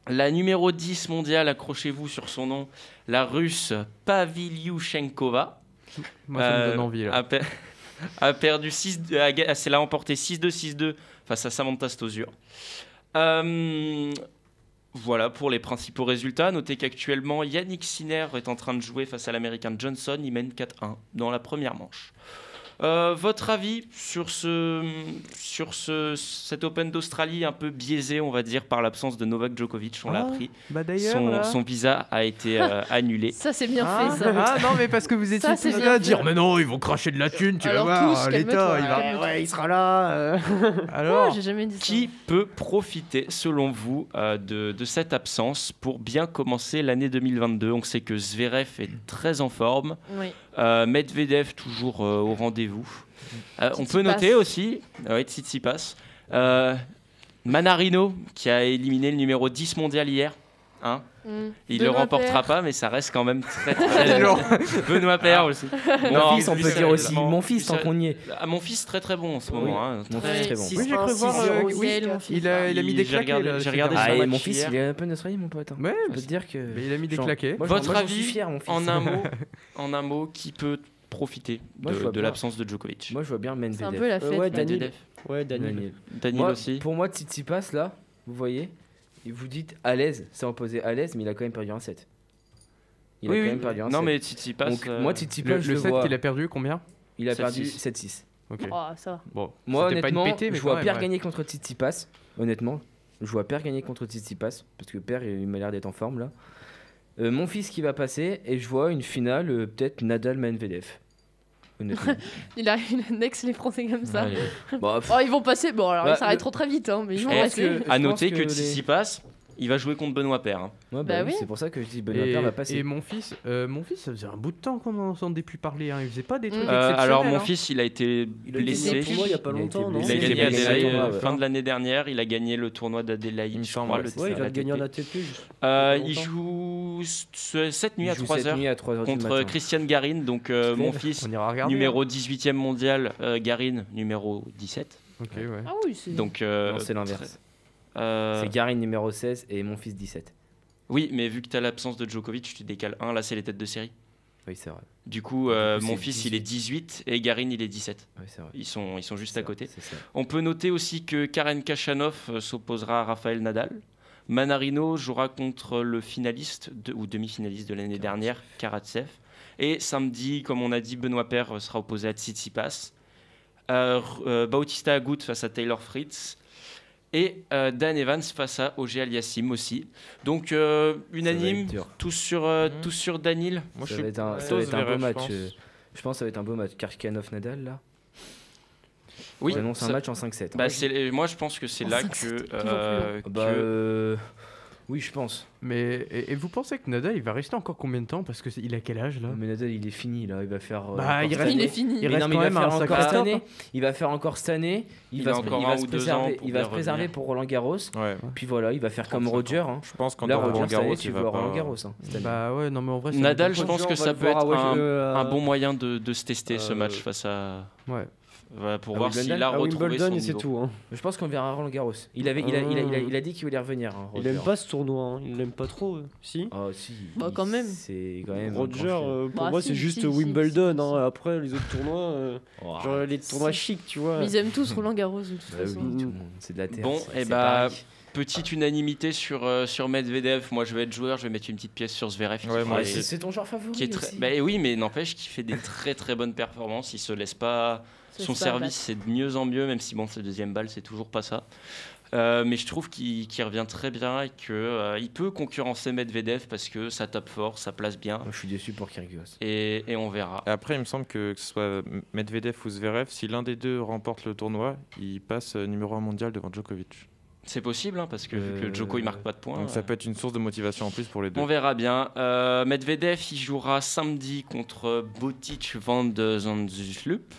La numéro 10 mondiale, accrochez-vous sur son nom, la russe Pavlyuchenkova. Moi, ça me donne envie, là. A perdu 6, elle a emporté 6-2, 6-2 face à Samantha Stosur. Voilà pour les principaux résultats. Notez qu'actuellement, Yannick Sinner est en train de jouer face à l'Américain Johnson. Il mène 4-1 dans la première manche. Votre avis sur cet Open d'Australie un peu biaisé, on va dire, par l'absence de Novak Djokovic, on l'a appris. Bah d'ailleurs, son visa a été annulé. Ça, c'est bien fait, ça. Ah non, mais parce que vous étiez Ça, c'est tous bien là à fait. dire mais non, ils vont cracher de la thune, tu vas Alors voir, tous, l'État, calme-toi. il va. Calme-toi. Il sera là. Alors, J'ai jamais dit ça. Qui peut profiter, selon vous, de cette absence pour bien commencer l'année 2022 ? On sait que Zverev est très en forme. Oui. Medvedev toujours au rendez-vous. On peut Tsitsipas. noter aussi, Tsitsipas, Manarino qui a éliminé le numéro 10 mondial hier. Hein, il ne le Benoît remportera Paire. pas, mais ça reste quand même très très long. Benoît Paire aussi. Mon fils, on lui, peut c'est- dire aussi. non, Mon fils, tant qu'on y est. Mon fils très très bon en ce Oui. moment. Hein, Mon très- fils, très bon. Six- oui, j'ai cru un, voir. 6-0, Oui, Gaël, mon fils. il a mis des J'ai claqués. regardé- là, j'ai ces regardé derniers son Ah, et temps. match mon fils, hier. il est un peu d'Australie, mon pote. hein. Ouais, Je peux te dire que. mais il a mis des Genre, claqués. moi, Votre j'en suis avis, fier, mon fils. en un mot, qui peut profiter Moi, je vois de bien. l'absence de Djokovic? Moi, je vois bien Medvedev. C'est un peu la fête. ouais, là. Daniel. Medvedev. Ouais, Daniel. Daniel. Daniel Moi, aussi. Pour moi, Tsitsipas, là, vous voyez, et vous dites à l'aise, c'est opposé à l'aise, mais il a quand même perdu un set. Il a Oui, quand oui. même perdu un Non, set. mais Tsitsipas. Donc, moi, Tsitsipas, Le je le set vois. qu'il a perdu, combien? Il a 7-6. perdu 7-6. Ok. Oh, ça va. Bon, Moi, c'était pas une honnêtement, pétée, mais je quand vois même, Pierre ouais. gagner contre Tsitsipas. Honnêtement, je vois Pierre gagner contre Tsitsipas, parce que Pierre, il m'a l'air d'être en forme, là. Mon fils qui va passer, et je vois une finale, peut-être Nadal-Medvedev. Honnêtement. Il a une annexe, les Français comme ça. Allez. Bon, Oh, ils vont passer. Bon, alors, Bah, ils s'arrêteront très vite, hein, mais ils vont pense passer. que- À je noter pense que que les- Tsitsipas, il va jouer contre Benoît Paire. Hein. ouais, Bah oui. c'est pour ça que je dis Benoît Paire va passer. Et mon fils, ça faisait un bout de temps qu'on n'entendait plus parler. Hein. Il faisait pas des trucs Euh, exceptionnels. Alors, mon hein. fils, il a été Il a été blessé. pour moi il y a pas Il a été longtemps, non Il a blessé. gagné Il a gagné Adelaide, le tournoi, ouais. fin de l'année dernière. Il a gagné le tournoi d'Adélaïde, Il me je semble, crois. ouais, le c'est Ouais, il la va gagner en ATP. ATP. juste. Il longtemps. joue cette nuit à 3h cette nuit à 3h du contre matin. Christian Garin, donc mon fils, On ira regarder. numéro 18e mondial, Garin, numéro 17. Ok, ouais. Ah oui, c'est. Donc, Non, c'est l'inverse. C'est Garin numéro 16 et mon fils 17. Oui, mais vu que tu as l'absence de Djokovic, tu décales 1, là c'est les têtes de série. Oui, c'est vrai. Du coup, coup, mon c'est fils il est 18 et Garin il est 17. Oui, c'est vrai. Ils sont juste à côté. C'est ça. On peut noter aussi que Karen Khachanov s'opposera à Rafael Nadal. Manarino jouera contre le finaliste ou demi-finaliste de l'année dernière, Karatsev. Et samedi, comme on a dit, Benoît Paire sera opposé à Tsitsipas. Bautista Agut face à Taylor Fritz. Et Dan Evans face à Auger Aliassime aussi. Donc unanime, dur. tous sur Danil. Moi, Ça je va suis être un plutôt beau Zverev, match. je pense. Je pense que ça va être un beau match. Karkanov-Nadal, là. Oui, J'annonce un ça- match en 5-7. Bah, moi, je pense que c'est En là 5-7, que oui, je pense. Mais et vous pensez que Nadal il va rester encore combien de temps? Parce que il a quel âge là? Mais Nadal, il est fini, là. Il va faire. Bah, encore il cette reste- Il année. est fini. il Mais reste non, mais quand il même va faire un encore sacré cette top, année. hein. Il va faire encore cette année. Il a encore un ou se 2 ans préserver. pour Il va bien se préserver revenir. pour Roland Garros. Ouais. Puis voilà, il va faire comme 35 Roger. ans. Hein. Je pense qu'en Là, Roland Roger, cette année, Garros, tu il vois va Roland pas. Garros. Hein, cette année. Bah ouais, non mais en vrai. ça va Nadal, être je pense on que va ça le peut voir être à un bon moyen de se tester ce match face à. Ouais. Pour À voir Wimbledon s'il a À retrouvé son Wimbledon et c'est niveau. tout. Hein. Je pense qu'on verra Roland Garros. Il a dit qu'il voulait revenir. Hein, Il Roger. aime pas ce tournoi, hein. Il l'aime pas trop. Si. Oh, si. Bah, quand même. C'est quand même. un Roger, grand chelem. pour Bah, moi, si, c'est juste si, Wimbledon. si, si. Hein. Après, les autres tournois, Oh, genre les tournois Si. chics, tu vois. Mais ils aiment tous Roland Garros de toute Bah oui, façon. tout le monde. C'est de la terre. Bon, c'est et bah, Paris. petite unanimité sur Medvedev. Moi, je vais être joueur, je vais mettre une petite pièce sur Zverev. qui Ouais, moi fait- aussi. C'est ton joueur favori. qui est très... aussi. Bah oui, mais n'empêche qu'il fait des très très bonnes performances. Il se laisse pas. Se Son laisse pas service, c'est de mieux en mieux, même si bon, sa deuxième balle, c'est toujours pas ça. Mais je trouve qu'il revient très bien et qu'il peut concurrencer Medvedev parce que ça tape fort, ça place bien. Moi, je suis déçu pour Kyrgios. Et on verra. Et après, il me semble que ce soit Medvedev ou Zverev, si l'un des deux remporte le tournoi, il passe numéro 1 mondial devant Djokovic. C'est possible, hein, parce que vu que Djoko il marque pas de points. Donc ça peut être une source de motivation en plus pour les deux. On verra bien. Medvedev, il jouera samedi contre Botic van de Zandschlup.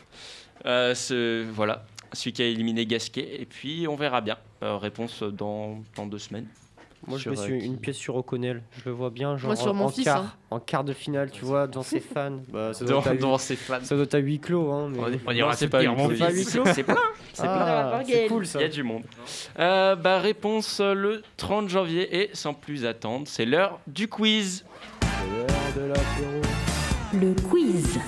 Voilà, celui qui a éliminé Gasquet. Et puis on verra bien. Réponse dans 2 semaines. Moi, je Sur, mets sur une pièce sur O'Connell. Je le vois bien, genre Moi, sur mon en fils, quart, hein. en quart de finale, tu vois, dans ses fans. Bah, ça doit être à huis- Devant ses fans. ça doit être à huis clos. Hein, mais... On ira c'est c'est pas pire, huis mon clos. fils. Pas huis clos C'est plein. C'est plein. Ah, c'est cool Il ça. y a du monde. Bah, réponse le 30 janvier. Et sans plus attendre, c'est l'heure du quiz. C'est l'heure de l'apéro. Le quiz.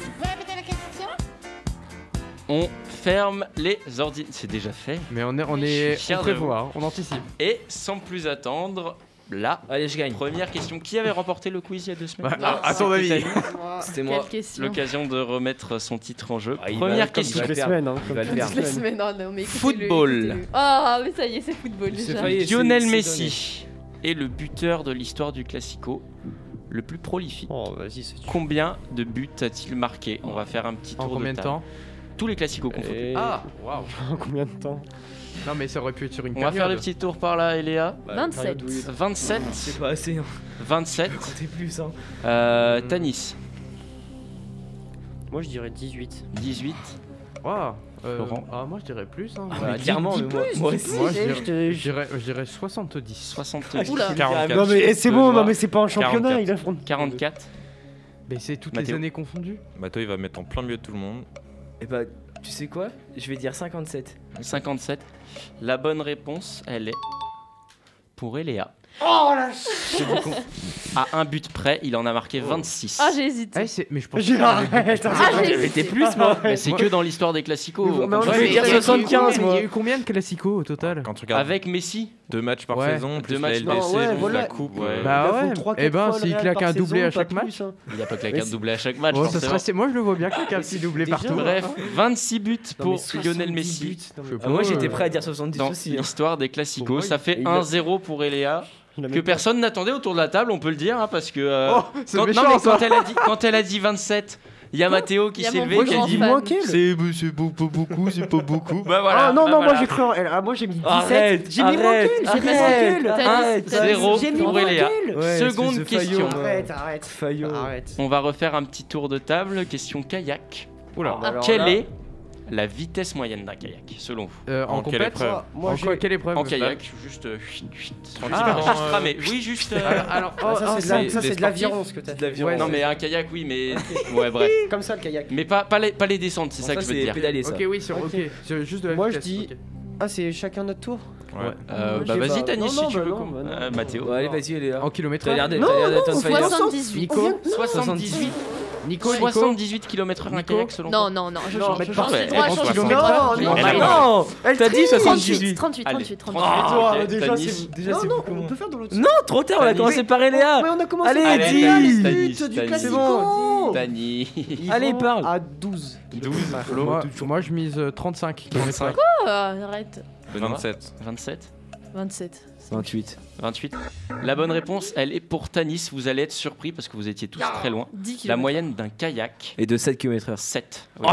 On ferme les ordinateurs. C'est déjà fait. Mais on Je suis fier de prévoit, hein, on anticipe. Et sans plus attendre, là, Allez, je gagne. première question. Qui avait remporté le quiz il y a 2 semaines Bah, à ton avis. C'était moi. Quelle question. L'occasion de remettre son titre en jeu. Ah, il Première va- question. Toutes les perdre. semaines. Hein, Il comme va le toutes les perdre. Toutes les semaines. semaines, non, mais écoutez-le, Football. écoutez-le. Ah, mais ça y est, c'est football C'est déjà. failli. Lionel c'est Messi est le buteur de l'histoire du Classico le plus prolifique. Oh, vas-y, c'est dur. Combien de buts a-t-il marqué? On va faire un petit En tour combien de table. temps? Tous les Classicos confondus. Et- Ah, waouh. En combien de temps? Non mais ça aurait pu être sur une On va faire le période. petit tour par là, Eléa. 27. 27. C'est pas assez. Hein. 27. Comptez plus. Hein. Tanis. Moi, je dirais 18. 18. Waouh. Laurent. Ah moi je dirais plus. Hein. Bah, clairement, mais moi aussi. Moi Eh, je dirais 70. 70. Oula. 44. Non, mais c'est bon, Benoît. non, mais c'est pas un championnat. 44. Il affronte. 44. Mais c'est toutes Mathéo. les années confondues. Mathéo, il va mettre en plein milieu de tout le monde. Et bah, tu sais quoi? Je vais dire 57. 57. La bonne réponse, elle est pour Eléa. Oh la À un but près, il en a marqué 26. Ah, j'ai hésité. Mais je pense J'ai arrête. j'ai C'était plus, moi. Mais c'est que dans l'histoire des Classicos. Mais Comme on ça, va c'est- dire il y a eu 75, combien- moi. Il y a eu combien de classicos au total? Quand tu regardes Avec Messi. 2 matchs par Ouais. saison, plus 2 matchs la par- LDC, Non, ouais, plus voilà. la coupe. Ouais. Bah Il ouais. faut 3-4 Eh ben fois le s'il Real claque par un doublé saison, à chaque pas match. plus, hein. Il a pas claqué Mais un doublé à chaque match. Oh, ça forcément. serait... Moi je le vois bien claquer un petit doublé Déjà, partout. Bref, 26 buts Non, pour mais 70 Lionel Messi buts, non, mais- Ah, moi, j'étais prêt à dire 70 dans aussi. Hein. l'histoire des Classicos. Pour moi, Ça fait il a- 1-0 pour Eléa. Il a Que même pas- personne n'attendait autour de la table, on peut le dire, hein, parce que Oh, c'est quand, non, méchant mais ça. quand elle a dit 27, il y a Mathéo qui Il y a s'est mon levé plus qui a grand dit fan. Moins qu'elle. C'est pas beaucoup, c'est pas beaucoup. bah voilà. Ah non, bah non, voilà. moi j'ai cru en elle. Ah, moi j'ai mis 17. Arrête, J'ai mis moins arrête, qu'elle. J'ai mis moins arrête, qu'elle. arrête. 0 J'ai mis pour moins Eléa. qu'elle. Ouais, Seconde espèce de question. faillot, Arrête, arrête. Faillot. Arrête. On va refaire un petit tour de table. Question kayak. Oula. Alors Quel là- est la vitesse moyenne d'un kayak, selon vous? En quelle compète épreuve? Quelle épreuve? En kayak, juste. Tranquillement, Juste ramer. Oui, juste. Alors, ça, c'est de l'aviron ce que t'as dit. Ouais, non, mais un kayak, oui, mais. Ouais, bref. Comme ça, le kayak. Mais pas les descentes, c'est ça que je veux te dire. pédaler, ça. Ok, oui, c'est juste de la Moi, je vitesse, dis- ok. Ah, c'est chacun notre tour. Ouais. Je Bah sais vas-y, pas. Tanis, Non, si non, tu bah veux. non, bah non. Mathéo. Ouais, allez, vas-y, elle est là. En T'as kilomètres. l'air d'être Non, un non, fighter. 78. Nico, 78. Nico, 78 km/h un kayak, selon toi? Non, je Non, change. mais Je pas- change. mais J'ai droit à en changer. kilomètres. Non, Mais non, non. non. Elle T'as dit triche. 78. 38. Allez. Toi, Ok, déjà, Tanis. c'est. Déjà, Non, c'est non, beaucoup on moins. peut faire de l'autre. Non, trop tard, on a Tanis. commencé par Eléa. Mais on a commencé Allez, par dis. Tanis, Tanis, du Tanis. classico. Tani. Ils Allez, vont parle. À 12. 12. moi je mise 35 km/h. Arrête. 27. 27. 27. 28. 28. La bonne réponse, elle est pour Tanis. Vous allez être surpris parce que vous étiez tous très loin. 10 km. La moyenne d'un kayak, Et de 7 km/h. 7. Oh,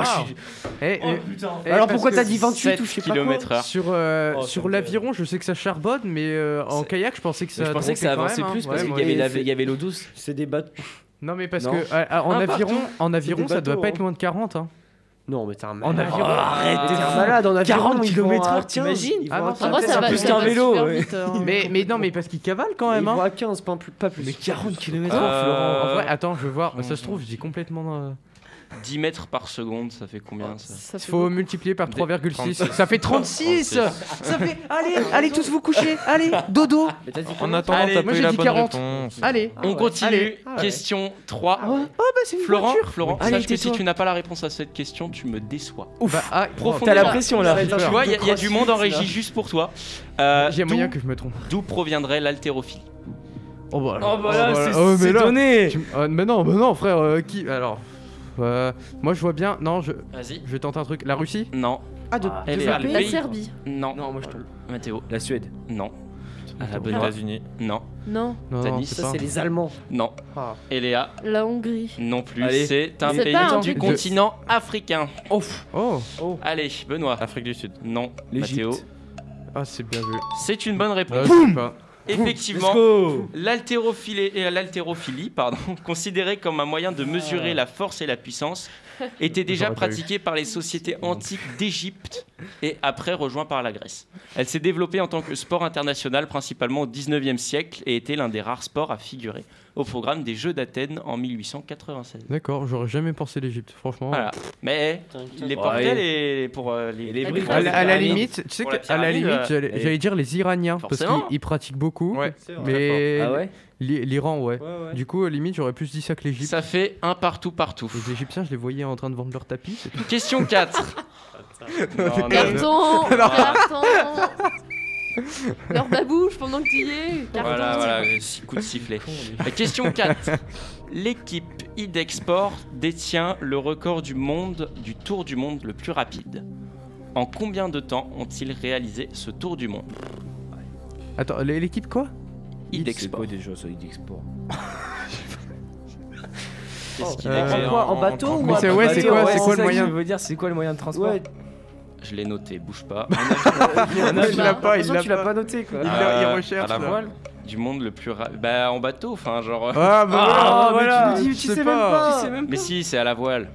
Alors pourquoi t'as dit 28 ou je sais pas quoi km/h. Sur l'aviron, je sais que ça charbonne, mais en kayak, je pensais que ça. Je pensais que ça dropait quand avançait même, plus hein. parce Ouais, qu'il moi, y avait l'eau douce. C'est des bateaux. Non, mais parce Non. que en aviron, des ça doit bateaux, pas hein. être loin de 40. Hein. Non, mais t'es un En malade. aviron. Arrête, t'es un malade en aviron. 40 ils vont km/h, à 15, t'imagines ils Ah vont non, à ça En vrai, 15. ça va plus ça qu'un va vélo, super ouais. vite, hein. Mais non, mais parce qu'ils cavalent quand Ils même. vont Hein. à 15, pas plus. Mais 40 km/h, En vrai, attends, je veux voir. Ça se trouve, je dis complètement. 10 mètres par seconde, ça fait combien ça? Ça fait Faut beaucoup. multiplier par 3,6. 36. Ça fait 36. Ça fait. Allez tous vous coucher. Allez, dodo. Mais t'as dit En combien attendant, Allez, t'as moi, pas eu j'ai la dit bonne 40. réponse. Allez. On continue. Allez. Question 3. Oh bah c'est une Florent, voiture. Florent, Allez, sache que si tais-toi. tu n'as pas la réponse à cette question, tu me déçois. Bah, ah, T'as la pression là. Tu vois, il y a du monde en régie juste pour toi. J'ai moyen D'où que je me trompe. proviendrait l'haltérophilie? Oh bah Oh bah là, mais c'est là, donné. mais non, frère, qui alors moi je vois bien. Non, je Vas-y. vais tenter un truc. La Russie. Non. Elle est La pays. Serbie. Non. Non, moi je tombe. Mathéo. La Suède. Non. À la Les bonne États-Unis. Non. Non. Non, Tanis. c'est Ça, pas. c'est les Allemands. Non. Ah. Eléa. La Hongrie. Non plus. Allez. C'est un C'est pays pas un du truc continent africain. Oh. Allez, Benoît. Afrique du Sud. Non. L'Égypte. Mathéo. Ah, c'est bien vu. C'est une bonne réponse. Je sais pas. Effectivement, go. l'haltérophilie, considérée comme un moyen de mesurer la force et la puissance, était déjà J'aurais pas eu. pratiquée par les sociétés antiques d'Égypte et après rejoint par la Grèce. Elle s'est développée en tant que sport international principalement au 19e siècle et était l'un des rares sports à figurer au programme des Jeux d'Athènes en 1896. D'accord, j'aurais jamais pensé l'Égypte, franchement. Voilà. Mais il les portait les briques. À la Pyramide. limite, tu sais Pour la qu'à la pyramide, limite, j'allais dire les Iraniens parce Forcément. qu'ils pratiquent beaucoup. Ouais. Mais Ah ouais. l'Iran, ouais. Ouais. Du coup, limite, j'aurais plus dit ça que l'Égypte. Ça fait un partout. Les Égyptiens, je les voyais en train de vendre leur tapis. c'est tout. Question 4. Non, Carton. Leur babouche pendant que tu y es. Carton. Voilà, coup de sifflet. Question 4. L'équipe IDEXPORT détient le record du monde du tour du monde le plus rapide. En combien de temps ont-ils réalisé ce tour du monde? Attends, l'équipe quoi? C'est IDEXPORT. quoi déjà ça, IDEXPORT? Qu'est-ce qu'il Euh, est En quoi? En bateau ou Mais en c'est ouais, c'est bateau? quoi, c'est quoi le moyen? Je veux dire, c'est quoi le moyen de transport? Ouais, Je l'ai noté, bouge pas. Il l'a pas, il l'a tu l'as pas. pas noté quoi. Il recherche. À la là. voile. Du monde le plus rapide. Bah, en bateau, enfin, genre. Ah bah voilà, mais tu sais même pas. Mais si, c'est à la voile.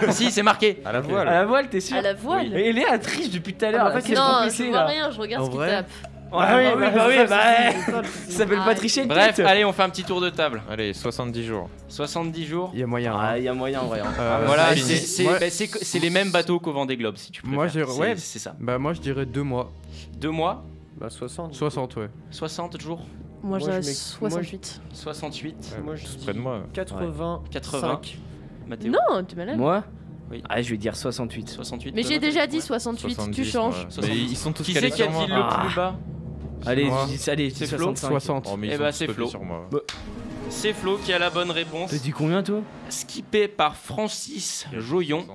Si, c'est marqué. À la voile. À la voile, t'es sûr? À la voile. Et Léa triche depuis tout à l'heure. Ah bah, En fait, non, c'est je compliqué vois là. rien, je regarde En ce qu'il vrai tape. Ah oui, ça s'appelle pas Arrête. tricher. Bref, peut-être. allez, on fait un petit tour de table. Allez, 70 jours. 70 jours. Il y a moyen. Ah, hein. il y a moyen en vrai. hein. Voilà, ça, c'est moi- c'est les mêmes bateaux qu'au Vendée Globe, si tu préfères. Moi, j'ai- ouais. C'est ça. Bah moi je dirais 2 mois. 2 mois, Bah 60. 60 ouais. 60 jours, Moi, je Moi, dirais je mets- 68. 68, Moi je Tous dis près de moi. 80. 80. Mathéo. Non, t'es malade. Moi? Oui. Ah, je vais dire 68. 68. Mais j'ai Benoît, déjà t'as- dit ouais. 68, 70, tu changes. ouais. 70. Mais ils sont tous Qui calés c'est qui a sur moi. dit le plus bas? Allez, moi. allez, C'est c'est Flo 65. 60. Oh, mais Eh ils bah, sont c'est tous Flo. sur moi. C'est Flo qui a la bonne réponse. T'as dit combien toi? Skippé par Francis Joyon,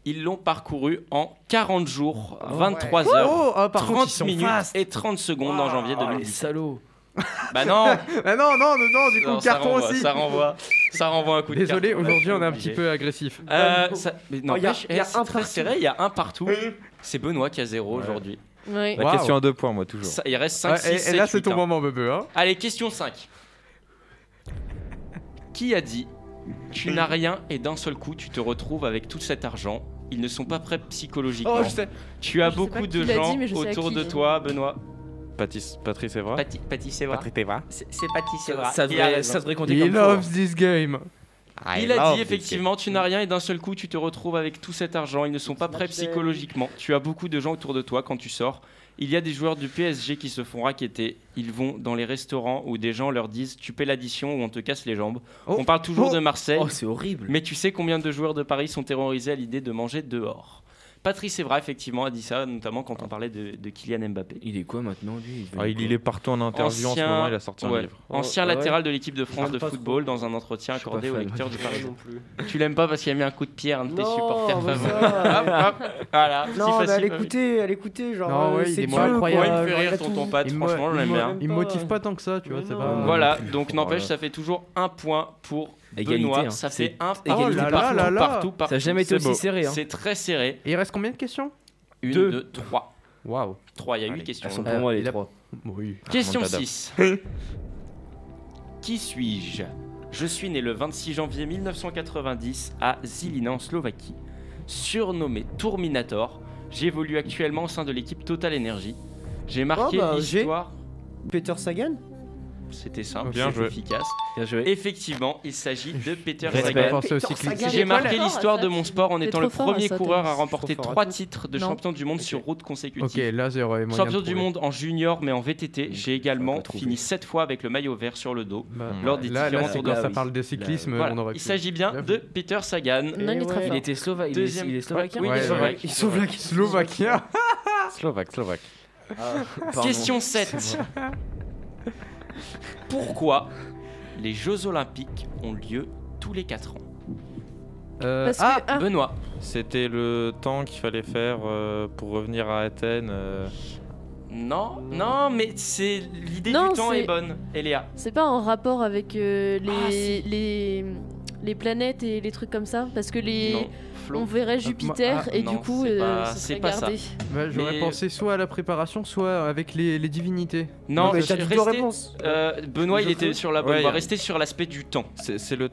ils l'ont parcouru en 40 jours, 23 heures, Oh, par contre, 30 ils sont minutes fast. et 30 secondes en janvier Oh, les 2010. salauds. Bah non, Ah non, du coup non, ça carton renvoie, aussi. ça renvoie un coup de Désolé, carton. aujourd'hui on est un Obligé. petit peu agressif. Mais non, Oh, y a c'est un très partout. serré, il y a un partout. C'est Benoît qui a 0 aujourd'hui. Oui. La Waouh. question à 2 points, moi, toujours. Il reste 5, Ouais, 6, 7, et là 8, c'est ton hein. moment bébé hein. Allez, question 5. Qui a dit tu n'as rien et d'un seul coup tu te retrouves avec tout cet argent ils ne sont pas prêts psychologiquement. Oh, je sais. Tu as Je sais pas beaucoup qui de l'a gens dit, mais je sais à autour qui. de toi, Benoît. Patrice Evra. Patrice Evra. Patrick Evra. C'est Patrice Evra. Ça qui a raison. devrait compter He comme faux. loves this game. Il a dit effectivement, tu n'as rien et d'un seul coup, tu te retrouves avec tout cet argent. Ils ne sont pas prêts psychologiquement. Tu as beaucoup de gens autour de toi quand tu sors. Il y a des joueurs du PSG qui se font racketter. Ils vont dans les restaurants où des gens leur disent tu paies l'addition ou on te casse les jambes. On parle toujours de Marseille. Oh, c'est horrible. Mais tu sais combien de joueurs de Paris sont terrorisés à l'idée de manger dehors. Patrice Evra, effectivement, a dit ça, notamment quand on parlait de Kylian Mbappé. Il est quoi maintenant, lui? Il est partout en interview en ce moment, il a sorti un livre. Ancien Ah ouais. latéral de l'équipe de France J'aime de pas football dans un entretien Je suis accordé pas au fan, lecteur du Pas Parisien. non plus. Tu l'aimes pas parce qu'il a mis un coup de pied à un de tes Non, supporters bah favoris. ça, Hop, hop, voilà, si Non, mais facile. elle écoutait, genre. Non, ouais, il c'est est Dieu, moins quoi, incroyable. Moi, il me fait genre, rire a tonton tout. Pat, Il franchement, je l'aime bien. Il me motive pas tant que ça, tu vois. Mais C'est non. pas. Voilà, donc n'empêche, Voilà. ça fait toujours un point pour Égalité, Benoît. hein. Ça C'est fait un égalité là partout, là là. partout, partout. Ça n'a jamais été C'est aussi beau. serré. Hein. C'est très serré. Et il reste combien de questions? 1, Deux. 2, 3. Waouh. 3, il y a 8 Allez, questions. Elles sont pour moi, les il a- trois. Oui. Question Remontada. 6. Qui suis-je? Je suis né le 26 janvier 1990 à Žilina en Slovaquie. Surnommé Tourminator, j'évolue actuellement au sein de l'équipe Total Energy. J'ai marqué bah, l'histoire. Peter Sagan. C'était simple, Bien c'était joué. efficace. Bien joué. Effectivement, il s'agit de Peter Respect. Sagan. Pensez au Peter cyclisme. Sagan. J'ai marqué fort à l'histoire ça, de mon tu- sport en t'es étant trop le fort à premier ça, coureur à Tanis. remporter Trop fort à 3 tout. titres de Non. champion du monde Ok. sur route Ok, consécutive. là, zéro. et moyen Champion de du trouver. monde en junior mais en VTT, j'ai également pas trouvé. fini 7 fois avec le maillot vert sur le dos. Bah, lors des là, différents c'est tours quand de ça France. parle de cyclisme, Voilà. on aurait Il pu. s'agit bien Bien de vu. Peter Sagan. Non, il est très Il fort. était slovaque. Deuxième- Il est slovaquien. Oui, Ouais, il est slovaque. Il Slovaque. Slovaquien. Slovaque. Pardon. Question 7. Pourquoi les Jeux Olympiques ont lieu tous les 4 ans? Parce que. Ah, ah, Benoît. C'était le temps qu'il fallait faire pour revenir à Athènes. Non, non, mais c'est l'idée Non, du temps c'est- est bonne, Eléa. c'est pas en rapport avec Ah, si. les planètes et les trucs comme ça? Parce que Non, on Flo. verrait Jupiter ah, et non, du coup, c'est pas- ça c'est serait pas ça. gardé. bah, j'aurais Mais- pensé soit à la préparation, soit avec les divinités. Non, mais t'as dit deux restez- réponses. Benoît, il Je était fous. sur la bonne Ouais, voie. y a- Restez sur l'aspect du temps. C'est le.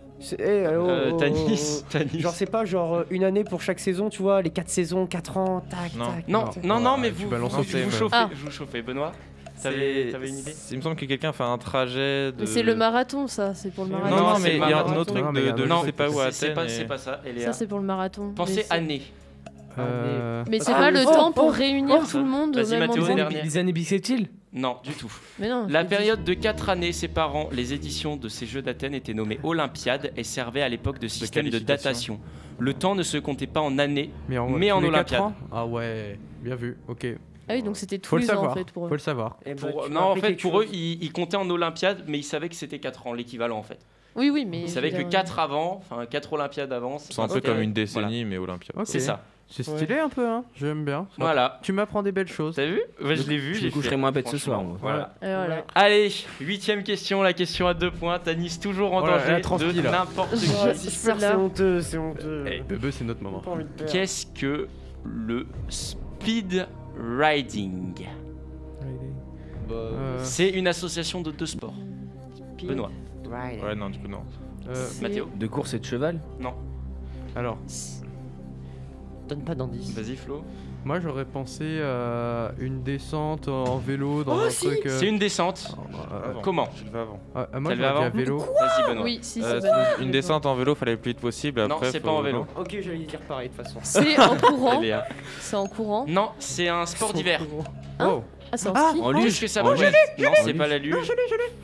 Tanis. Genre, c'est pas genre une année pour chaque saison, tu vois, les 4 saisons, 4 ans, tac, Non. tac. Non, tac. non, non, mais tu vous, balances vous, un thème. vous chauffez, Ah. vous chauffez. Benoît, c'est- t'avais une idée? Il me semble que quelqu'un fait un trajet de. Mais c'est le marathon, ça, c'est pour le Non, marathon. Non, c'est mais le il y a un marathon. autre truc Non, mais il y a de un je autre sais pas où à c'est Athènes. pas, et- c'est pas ça, Eléa. Ça, c'est pour le marathon. Pensez Mais c'est- année. Mais c'est Ah, pas le oh, temps pour oh, réunir oh, tout le monde au Vas-y, même Mathéo, endroit. dernier. Les années bissextiles. Non, du tout. Mais non. La je période de 4 années séparant les éditions de ces Jeux d'Athènes était nommée Olympiade et servait à l'époque de système de qualification. datation. Le temps ne se comptait pas en années, mais en tous les quatre Olympiade. ans Ah ouais, bien vu, ok. Ah oui, donc c'était tous Faut le les ans en savoir, fait pour eux. faut le savoir. Eh ben, Pour- tu non, m'as en appris fait, quelque pour eux, chose. ils comptaient en Olympiade, mais ils savaient que c'était 4 ans, l'équivalent en fait. Oui, oui, mais. Ils je savaient veux que dire, 4 avant, enfin 4 Olympiades avant. C'est un peu c'était- comme une voilà. décennie, mais olympiade. Ok. C'est ça. C'est stylé un peu, hein. J'aime bien. Voilà. Tu m'apprends des belles choses. T'as vu? Ouais, je l'ai vu. Je j'ai me coucherai fait. moins bête ce soir, Franchement, moi. Voilà. Et voilà. Allez, 8ème question, la question à 2 points. Tanis toujours en Oh là là, danger la transpi, de là. n'importe Je- qui. Ah, si je perds, Celle-là. c'est honteux, c'est honteux. Eh, Bebe, c'est notre moment. Pas envie de perdre. Qu'est-ce que le speed riding? C'est une association de 2 sports. Benoît. Ouais, non, du coup, non. C'est- Mathéo. De course et de cheval. Alors, Donne pas d'indice. Vas-y Flo. moi j'aurais pensé à une descente en vélo dans un truc. C'est une descente. Avant. Comment? Je le fais avant. Moi T'as levé j'aurais dit à avant vélo. Vas-y Benoît. Oui, si, Euh, c'est bon. Une descente en vélo, fallait le plus vite possible. Non, Après, c'est faut- pas en vélo. Ok, j'allais dire pareil de toute façon. C'est en courant. Eléa. C'est en courant. Non, c'est un sport d'hiver. Oh, Ah, c'est en Ah, ski. En Qu'est-ce luge. que ça En va? luge. Non, c'est pas la luge.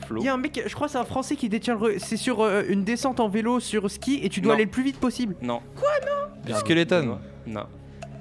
Flo. il y a un mec, je crois que c'est un français qui détient c'est sur une descente en vélo sur ski et tu dois Non. aller le plus vite possible. Non. Du skeleton. Non.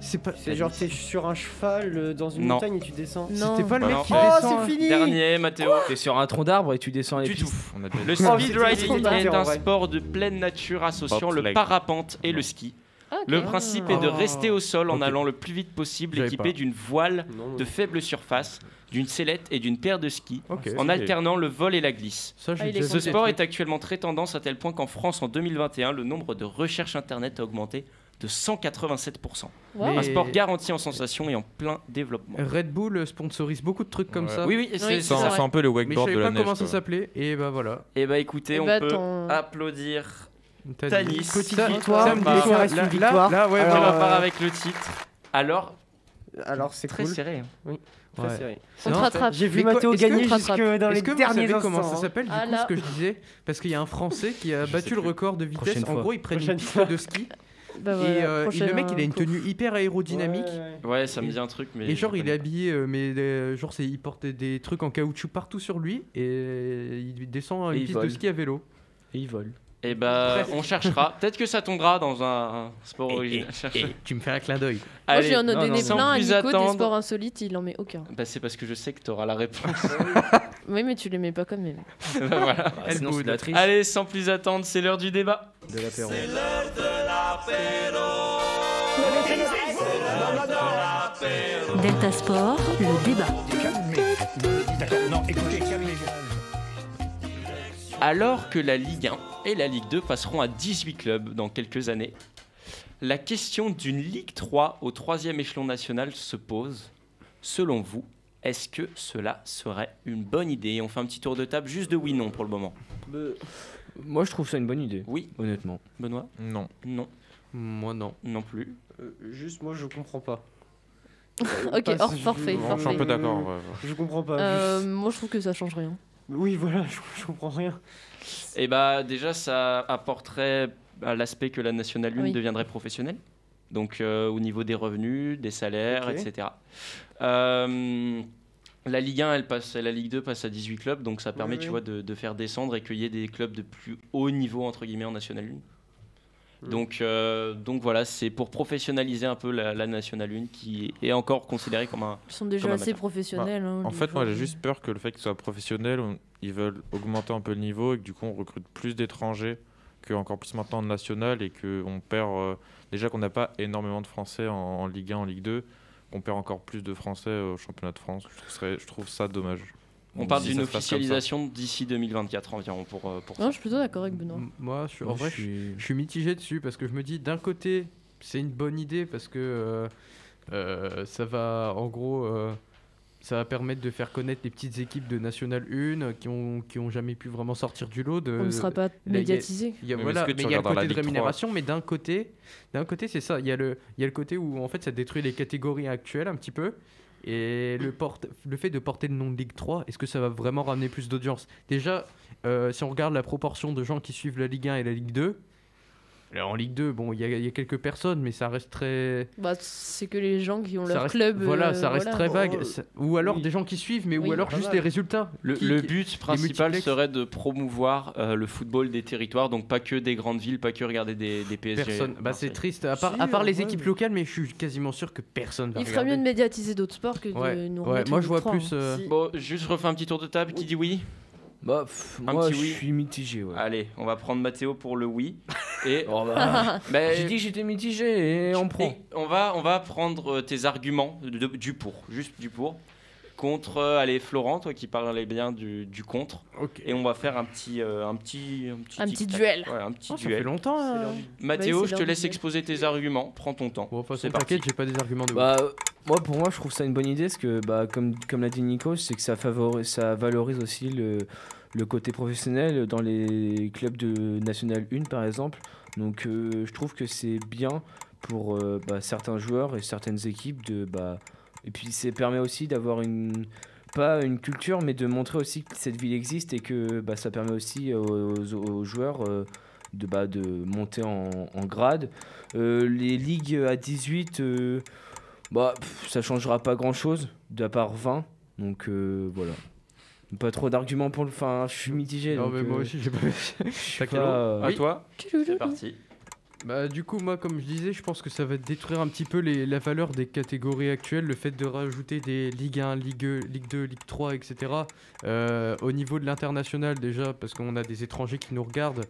C'est pas. C'est genre t'es sur un cheval dans une Non. montagne et tu descends. Non. C'était pas le Bah mec non. qui Oh, descend. c'est fini. Dernier, Mathéo. T'es sur un tronc d'arbre et tu descends les Du tout. pistes. On a déjà Le dit. Oh, speed c'était riding trop est bien, un en vrai. sport de pleine nature associant le Bobsleigh. parapente et le ski. Ah, ok. Le principe est de rester au sol en Ok. allant le plus vite possible, J'avais équipé pas. d'une voile Non, de faible surface, d'une sellette et d'une paire de skis, Ok. en alternant le vol et la glisse. Ça, j'ai Ah, il est déjà Ce vu content. des sport trucs. est actuellement très tendance à tel point qu'en France, en 2021, le nombre de recherches internet a augmenté de 187%. Wow. Mais- Un sport garanti en sensation et en plein développement. Red Bull sponsorise beaucoup de trucs comme Ouais. ça. Oui, oui, c'est Oui, C'est ça. un peu le Mais je wakeboard savais de la pas neige. comment ça quoi. s'appelait et bah voilà. Et bah écoutez, Eh on bah, peut attends. applaudir Tanis. Petite Ça- victoire. ça me Bah, dit quoi, reste là, une victoire. là, ouais, Alors, On repart avec le titre. Alors, c'est très cool. serré. Oui, très Ouais. serré. On te rattrape. J'ai vu Mais quoi, Matteo est-ce que- gagner on te jusque rattrape dans Est-ce les que vous derniers savez instants. comment ça s'appelle Ah du coup là. ce que je disais? Parce qu'il y a un Français qui a Je battu sais le plus. record de vitesse. Prochaine En fois. gros, il prend une Prochaine piste de ski Bah et voilà, le prochain mec il a une coup. tenue hyper aérodynamique. Ouais, ça me dit un truc, mais. Et genre je il est connais habillé genre il porte des trucs en caoutchouc partout sur lui et il descend Et une il piste de vole. ski à vélo. Et il vole. pas. Eh bah, on cherchera. Peut-être que ça tombera dans un sport original. Tu me fais un clin d'œil. Moi, Allez, j'ai en ai donné sans plein à plus Nico des attendre. sports insolites, il en met aucun. Bah, c'est parce que je sais que t'auras la réponse. Oui, mais tu les mets pas comme même. Bah, voilà. Bah, sinon, c'est de la triche. Allez, sans plus attendre, c'est l'heure du débat. De l'apéro. Delta Sport, le débat. D'accord, non, écoutez, calmez-vous. Alors que la Ligue 1 et la Ligue 2 passeront à 18 clubs dans quelques années, la question d'une Ligue 3 au 3e échelon national se pose. Selon vous, est-ce que cela serait une bonne idée? On fait un petit tour de table juste de oui-non pour le moment. Moi, je trouve ça une bonne idée. Oui, Honnêtement. Benoît? Non. Non, Moi non. non plus. Juste, moi, je comprends pas. Ok, Pas hors si je- forfait. Je suis un peu d'accord. ouais. Je comprends pas. Moi, je trouve que ça change rien. Oui, voilà, je comprends rien. Et bah déjà, ça apporterait à l'aspect que la Nationale 1 Oui. deviendrait professionnelle. Donc au niveau des revenus, des salaires, Ok. etc. La Ligue 1, la Ligue 2 passe à 18 clubs, donc ça permet, Oui, tu oui. vois, de faire descendre et qu'il y ait des clubs de plus haut niveau, entre guillemets, en Nationale 1. Donc voilà, c'est pour professionnaliser un peu la Nationale 1 qui est encore considérée comme un... Ils sont déjà Comme un assez amateur. professionnels. hein, En les fait, moi, j'ai joueurs. juste peur que le fait qu'ils soient professionnels, ils veulent augmenter un peu le niveau et que du coup, on recrute plus d'étrangers qu'encore plus maintenant en national et qu'on perd. Déjà qu'on n'a pas énormément de Français en Ligue 1, en Ligue 2, on perd encore plus de Français au championnat de France. Je trouve ça dommage. On parle Si d'une ça se passe comme ça. officialisation d'ici 2024 environ pour Non, ça. je suis plutôt d'accord avec Benoît. Moi en vrai je suis mitigé dessus parce que je me dis d'un côté c'est une bonne idée parce que ça va en gros ça va permettre de faire connaître les petites équipes de National 1 qui ont jamais pu vraiment sortir du lot. On ne sera pas il y a- médiatisé. Il y a, Mais voilà, est-ce que tu mais il y a le regardes dans la côté de Ligue 3? rémunération, mais d'un côté c'est ça. Il y a le côté où en fait ça détruit les catégories actuelles un petit peu. Et le fait de porter le nom de Ligue 3, est-ce que ça va vraiment ramener plus d'audience? Déjà, si on regarde la proportion de gens qui suivent la Ligue 1 et la Ligue 2, alors, en Ligue 2, bon, il y a quelques personnes, mais ça reste très. Bah, c'est que les gens qui ont Ça leur reste- club. Voilà, ça reste voilà. très vague. Oh, Ou alors oui. des gens qui suivent, mais Oui, ou alors pas juste mal. les résultats. Le Qui- but principal multiplex. serait de promouvoir le football des territoires, donc pas que des grandes villes, pas que regarder des PSG. Personne. Bah, c'est Marseille. triste. À Si, part les ouais, équipes mais- locales, mais je suis quasiment sûr que personne va Il ferait mieux de regarder. médiatiser d'autres sports que de Ouais, nous ouais, remettre moi une je vois Ligue 3, plus. hein. Si. Bon, juste refais un petit tour de table. Qui dit oui? Bah, Un moi, petit je oui. suis mitigé. Ouais. Allez, on va prendre Mathéo pour le oui. Et Oh, bah, ben, j'ai dit que j'étais mitigé et on prend. et on va prendre tes arguments du pour, juste du pour, contre. Allez, Florent, toi qui parlais bien du contre. Ok. Et on va faire un petit Un petit tic-tac. duel. Ouais, un petit Oh, ça fait duel. longtemps. Mathéo, Ouais, c'est je l'heure te du laisse duel. exposer tes arguments. Prends ton temps. Bon, de toute façon, C'est parti. t'inquiète, j'ai pas des arguments de ouf. Bah, moi, pour moi, je trouve ça une bonne idée parce que, bah, comme l'a dit Nico, c'est que ça valorise aussi le côté professionnel dans les clubs de National 1, par exemple. Donc, je trouve que c'est bien pour certains joueurs et certaines équipes et puis, ça permet aussi d'avoir pas une culture, mais de montrer aussi que cette ville existe et que ça permet aussi aux joueurs de monter en grade. Les ligues à 18, ça changera pas grand chose, d'à part 20. Donc voilà. Pas trop d'arguments pour le fin. Je suis mitigé. Non, donc, mais moi aussi, j'ai pas. je suis T'as quel pas, À Oui. toi, c'est parti. Bah, du coup, moi, comme je disais, je pense que ça va détruire un petit peu la valeur des catégories actuelles, le fait de rajouter des Ligue 1, Ligue 2, Ligue 3, etc. Au niveau de l'international, déjà, parce qu'on a des étrangers qui nous regardent,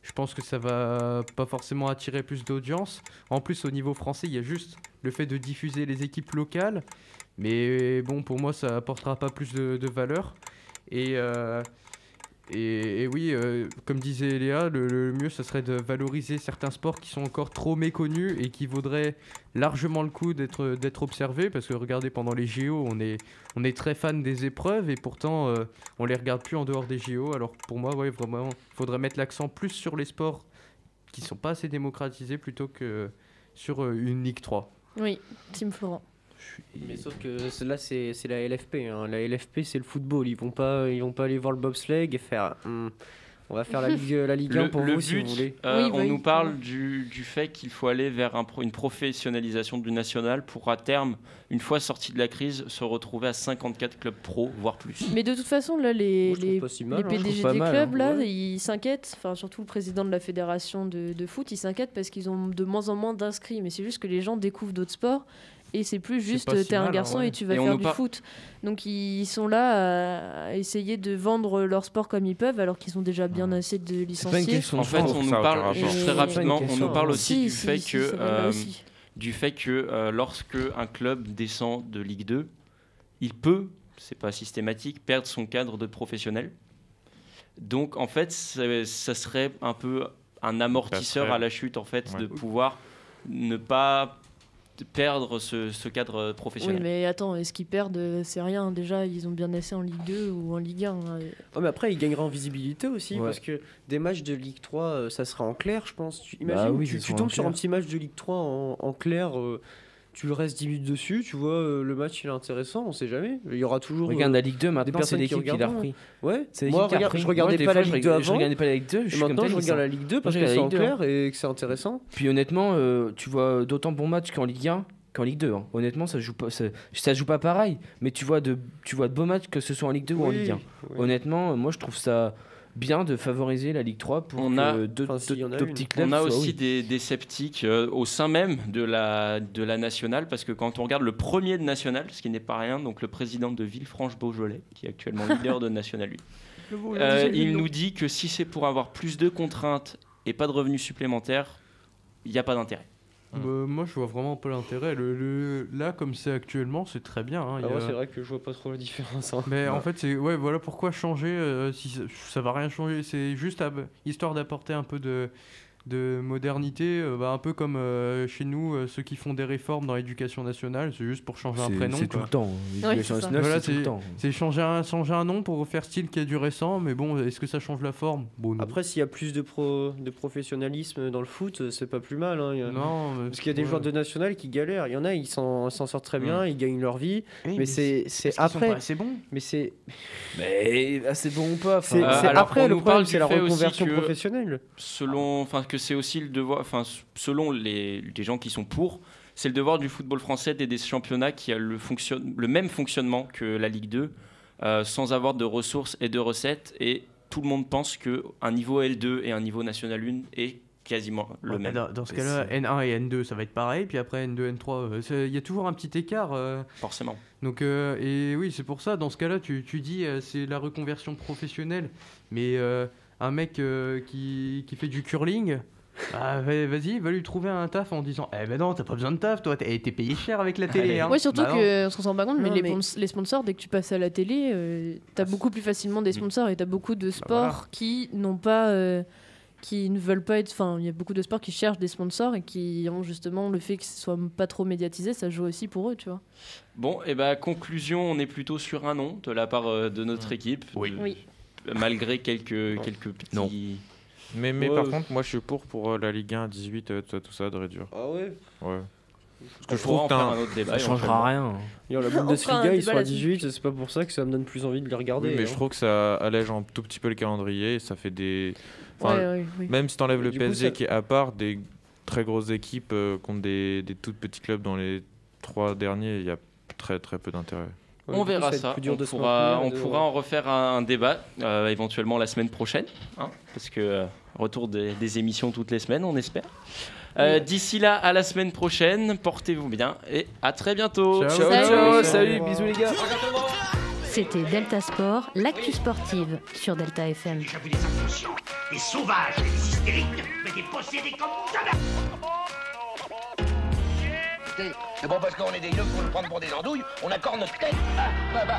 je pense que ça va pas forcément attirer plus d'audience. En plus, au niveau français, il y a juste le fait de diffuser les équipes locales. Mais bon, pour moi, ça apportera pas plus de valeur. Et oui, comme disait Léa, le mieux, ça serait de valoriser certains sports qui sont encore trop méconnus et qui vaudraient largement le coup d'être observés. Parce que regardez, pendant les JO, on est très fan des épreuves et pourtant, on les regarde plus en dehors des JO. Alors pour moi, ouais, vraiment, il faudrait mettre l'accent plus sur les sports qui sont pas assez démocratisés plutôt que sur une Ligue 3. Oui, Team Florent. Mais sauf que là c'est la LFP, hein. La LFP c'est le football, ils vont pas aller voir le bobsleigh et faire on va faire la Ligue 1 pour vous si vous voulez. On nous parle du fait qu'il faut aller vers une professionnalisation du national pour à terme, une fois sorti de la crise, se retrouver à 54 clubs pro, voire plus. Mais de toute façon, là, les PDG des clubs, là, ouais. ils s'inquiètent. Enfin, surtout le président de la fédération de foot, il s'inquiète parce qu'ils ont de moins en moins d'inscrits. Mais c'est juste que les gens découvrent d'autres sports. Et c'est plus juste si t'es un mal, garçon ouais. et tu vas faire du foot. Donc ils sont là à essayer de vendre leur sport comme ils peuvent alors qu'ils ont déjà bien assez de licenciés. En fait, on nous parle très rapidement, on nous parle aussi du fait que lorsque un club descend de Ligue 2, il peut, c'est pas systématique, perdre son cadre de professionnel. Donc en fait, ça serait un peu un amortisseur à la chute en fait, de pouvoir ne pas perdre ce cadre professionnel. Oui, mais attends, est-ce qu'ils perdent? C'est rien. Déjà, ils ont bien assez en Ligue 2 ou en Ligue 1. Oh, mais après, ils gagneraient en visibilité aussi, parce que des matchs de Ligue 3, ça sera en clair, je pense. Imagine, tu tombes sur un petit match de Ligue 3 en clair, tu restes 10 minutes dessus, tu vois, le match il est intéressant, on sait jamais. Il y aura toujours. Regarde la Ligue 2 maintenant, des personnes c'est l'équipe qui l'a repris. Ouais, moi je regardais pas la Ligue 2 avant. Je regardais pas la Ligue 2, et maintenant je regarde la Ligue 2 parce que c'est en clair et que c'est intéressant. Puis honnêtement, tu vois d'autant bons matchs qu'en Ligue 1 qu'en Ligue 2. Hein. Honnêtement, ça joue pas pareil, mais tu vois de beaux matchs que ce soit en Ligue 2 ou en Ligue 1. Honnêtement, moi je trouve ça bien de favoriser la Ligue 3 pour que deux petits clubs. On a aussi des sceptiques au sein même de la nationale, parce que quand on regarde le premier de national, ce qui n'est pas rien, donc le président de Villefranche-Beaujolais, qui est actuellement leader de National 8, il nous dit que si c'est pour avoir plus de contraintes et pas de revenus supplémentaires, il n'y a pas d'intérêt. Moi je vois vraiment pas l'intérêt. Là comme c'est actuellement c'est très bien. Hein. C'est vrai que je vois pas trop la différence. Hein. Mais en fait voilà pourquoi changer si ça va rien changer. C'est juste histoire d'apporter un peu de modernité, un peu comme chez nous ceux qui font des réformes dans l'éducation nationale, c'est juste pour changer un prénom. C'est tout le temps. L'éducation nationale, voilà, c'est tout le temps. C'est changer un nom pour faire style qui a du récent, mais bon, est-ce que ça change la forme? Bon, non. Après, s'il y a plus de professionnalisme dans le foot, c'est pas plus mal. Hein. Non, parce qu'il y a des joueurs de national qui galèrent. Il y en a, ils s'en sortent très bien, ils gagnent leur vie. Oui, mais c'est après. C'est bon. Mais c'est. Mais assez bon ou pas. C'est après le problème, c'est la reconversion professionnelle. Que c'est aussi le devoir, selon les gens qui sont pour, c'est le devoir du football français d'aider ce championnat qui a le même fonctionnement que la Ligue 2, sans avoir de ressources et de recettes, et tout le monde pense qu'un niveau L2 et un niveau National 1 est quasiment le même. Dans ce cas-là, N1 et N2 ça va être pareil, puis après N2, N3, il y a toujours un petit écart. Forcément. Donc, et oui, c'est pour ça, dans ce cas-là, tu dis c'est la reconversion professionnelle, mais un mec qui fait du curling, vas-y, va lui trouver un taf en disant non, t'as pas besoin de taf, toi, t'es payé cher avec la télé. Hein. Ouais, surtout qu'on s'en rend pas compte, mais les sponsors, dès que tu passes à la télé, t'as beaucoup plus facilement des sponsors et t'as beaucoup de sports qui n'ont pas. Qui ne veulent pas être. Enfin, il y a beaucoup de sports qui cherchent des sponsors et qui ont justement le fait que ce soit pas trop médiatisé, ça joue aussi pour eux, tu vois. Bon, et conclusion, on est plutôt sur un non de la part de notre équipe. Oui. Malgré quelques petits. Non. Mais par contre, moi je suis pour la Ligue 1 à 18, tout ça de réduire. Ah ouais. Ouais. Parce que je trouve un autre débat. Ça changera rien. La Bundesliga, ils sont à 18, c'est pas pour ça que ça me donne plus envie de les regarder. Oui, mais je trouve que ça allège un tout petit peu le calendrier et ça fait des. Oui. Même si t'enlèves le PSG qui est à part, des très grosses équipes contre des tout petits clubs dans les 3 derniers, il y a très très peu d'intérêt. On verra ça. On pourra en refaire un débat éventuellement la semaine prochaine, hein, parce que retour des émissions toutes les semaines, on espère. D'ici là, à la semaine prochaine, portez-vous bien et à très bientôt. Ciao, salut, bisous les gars. C'était Delta Sport, l'actu sportive sur Delta FM. J'ai vu des inconscients, des sauvages, des hystériques, mais des possédés comme jamais. C'est bon parce qu'on est des yeux pour nous prendre pour des andouilles, on accorde notre tête. Ah, bah.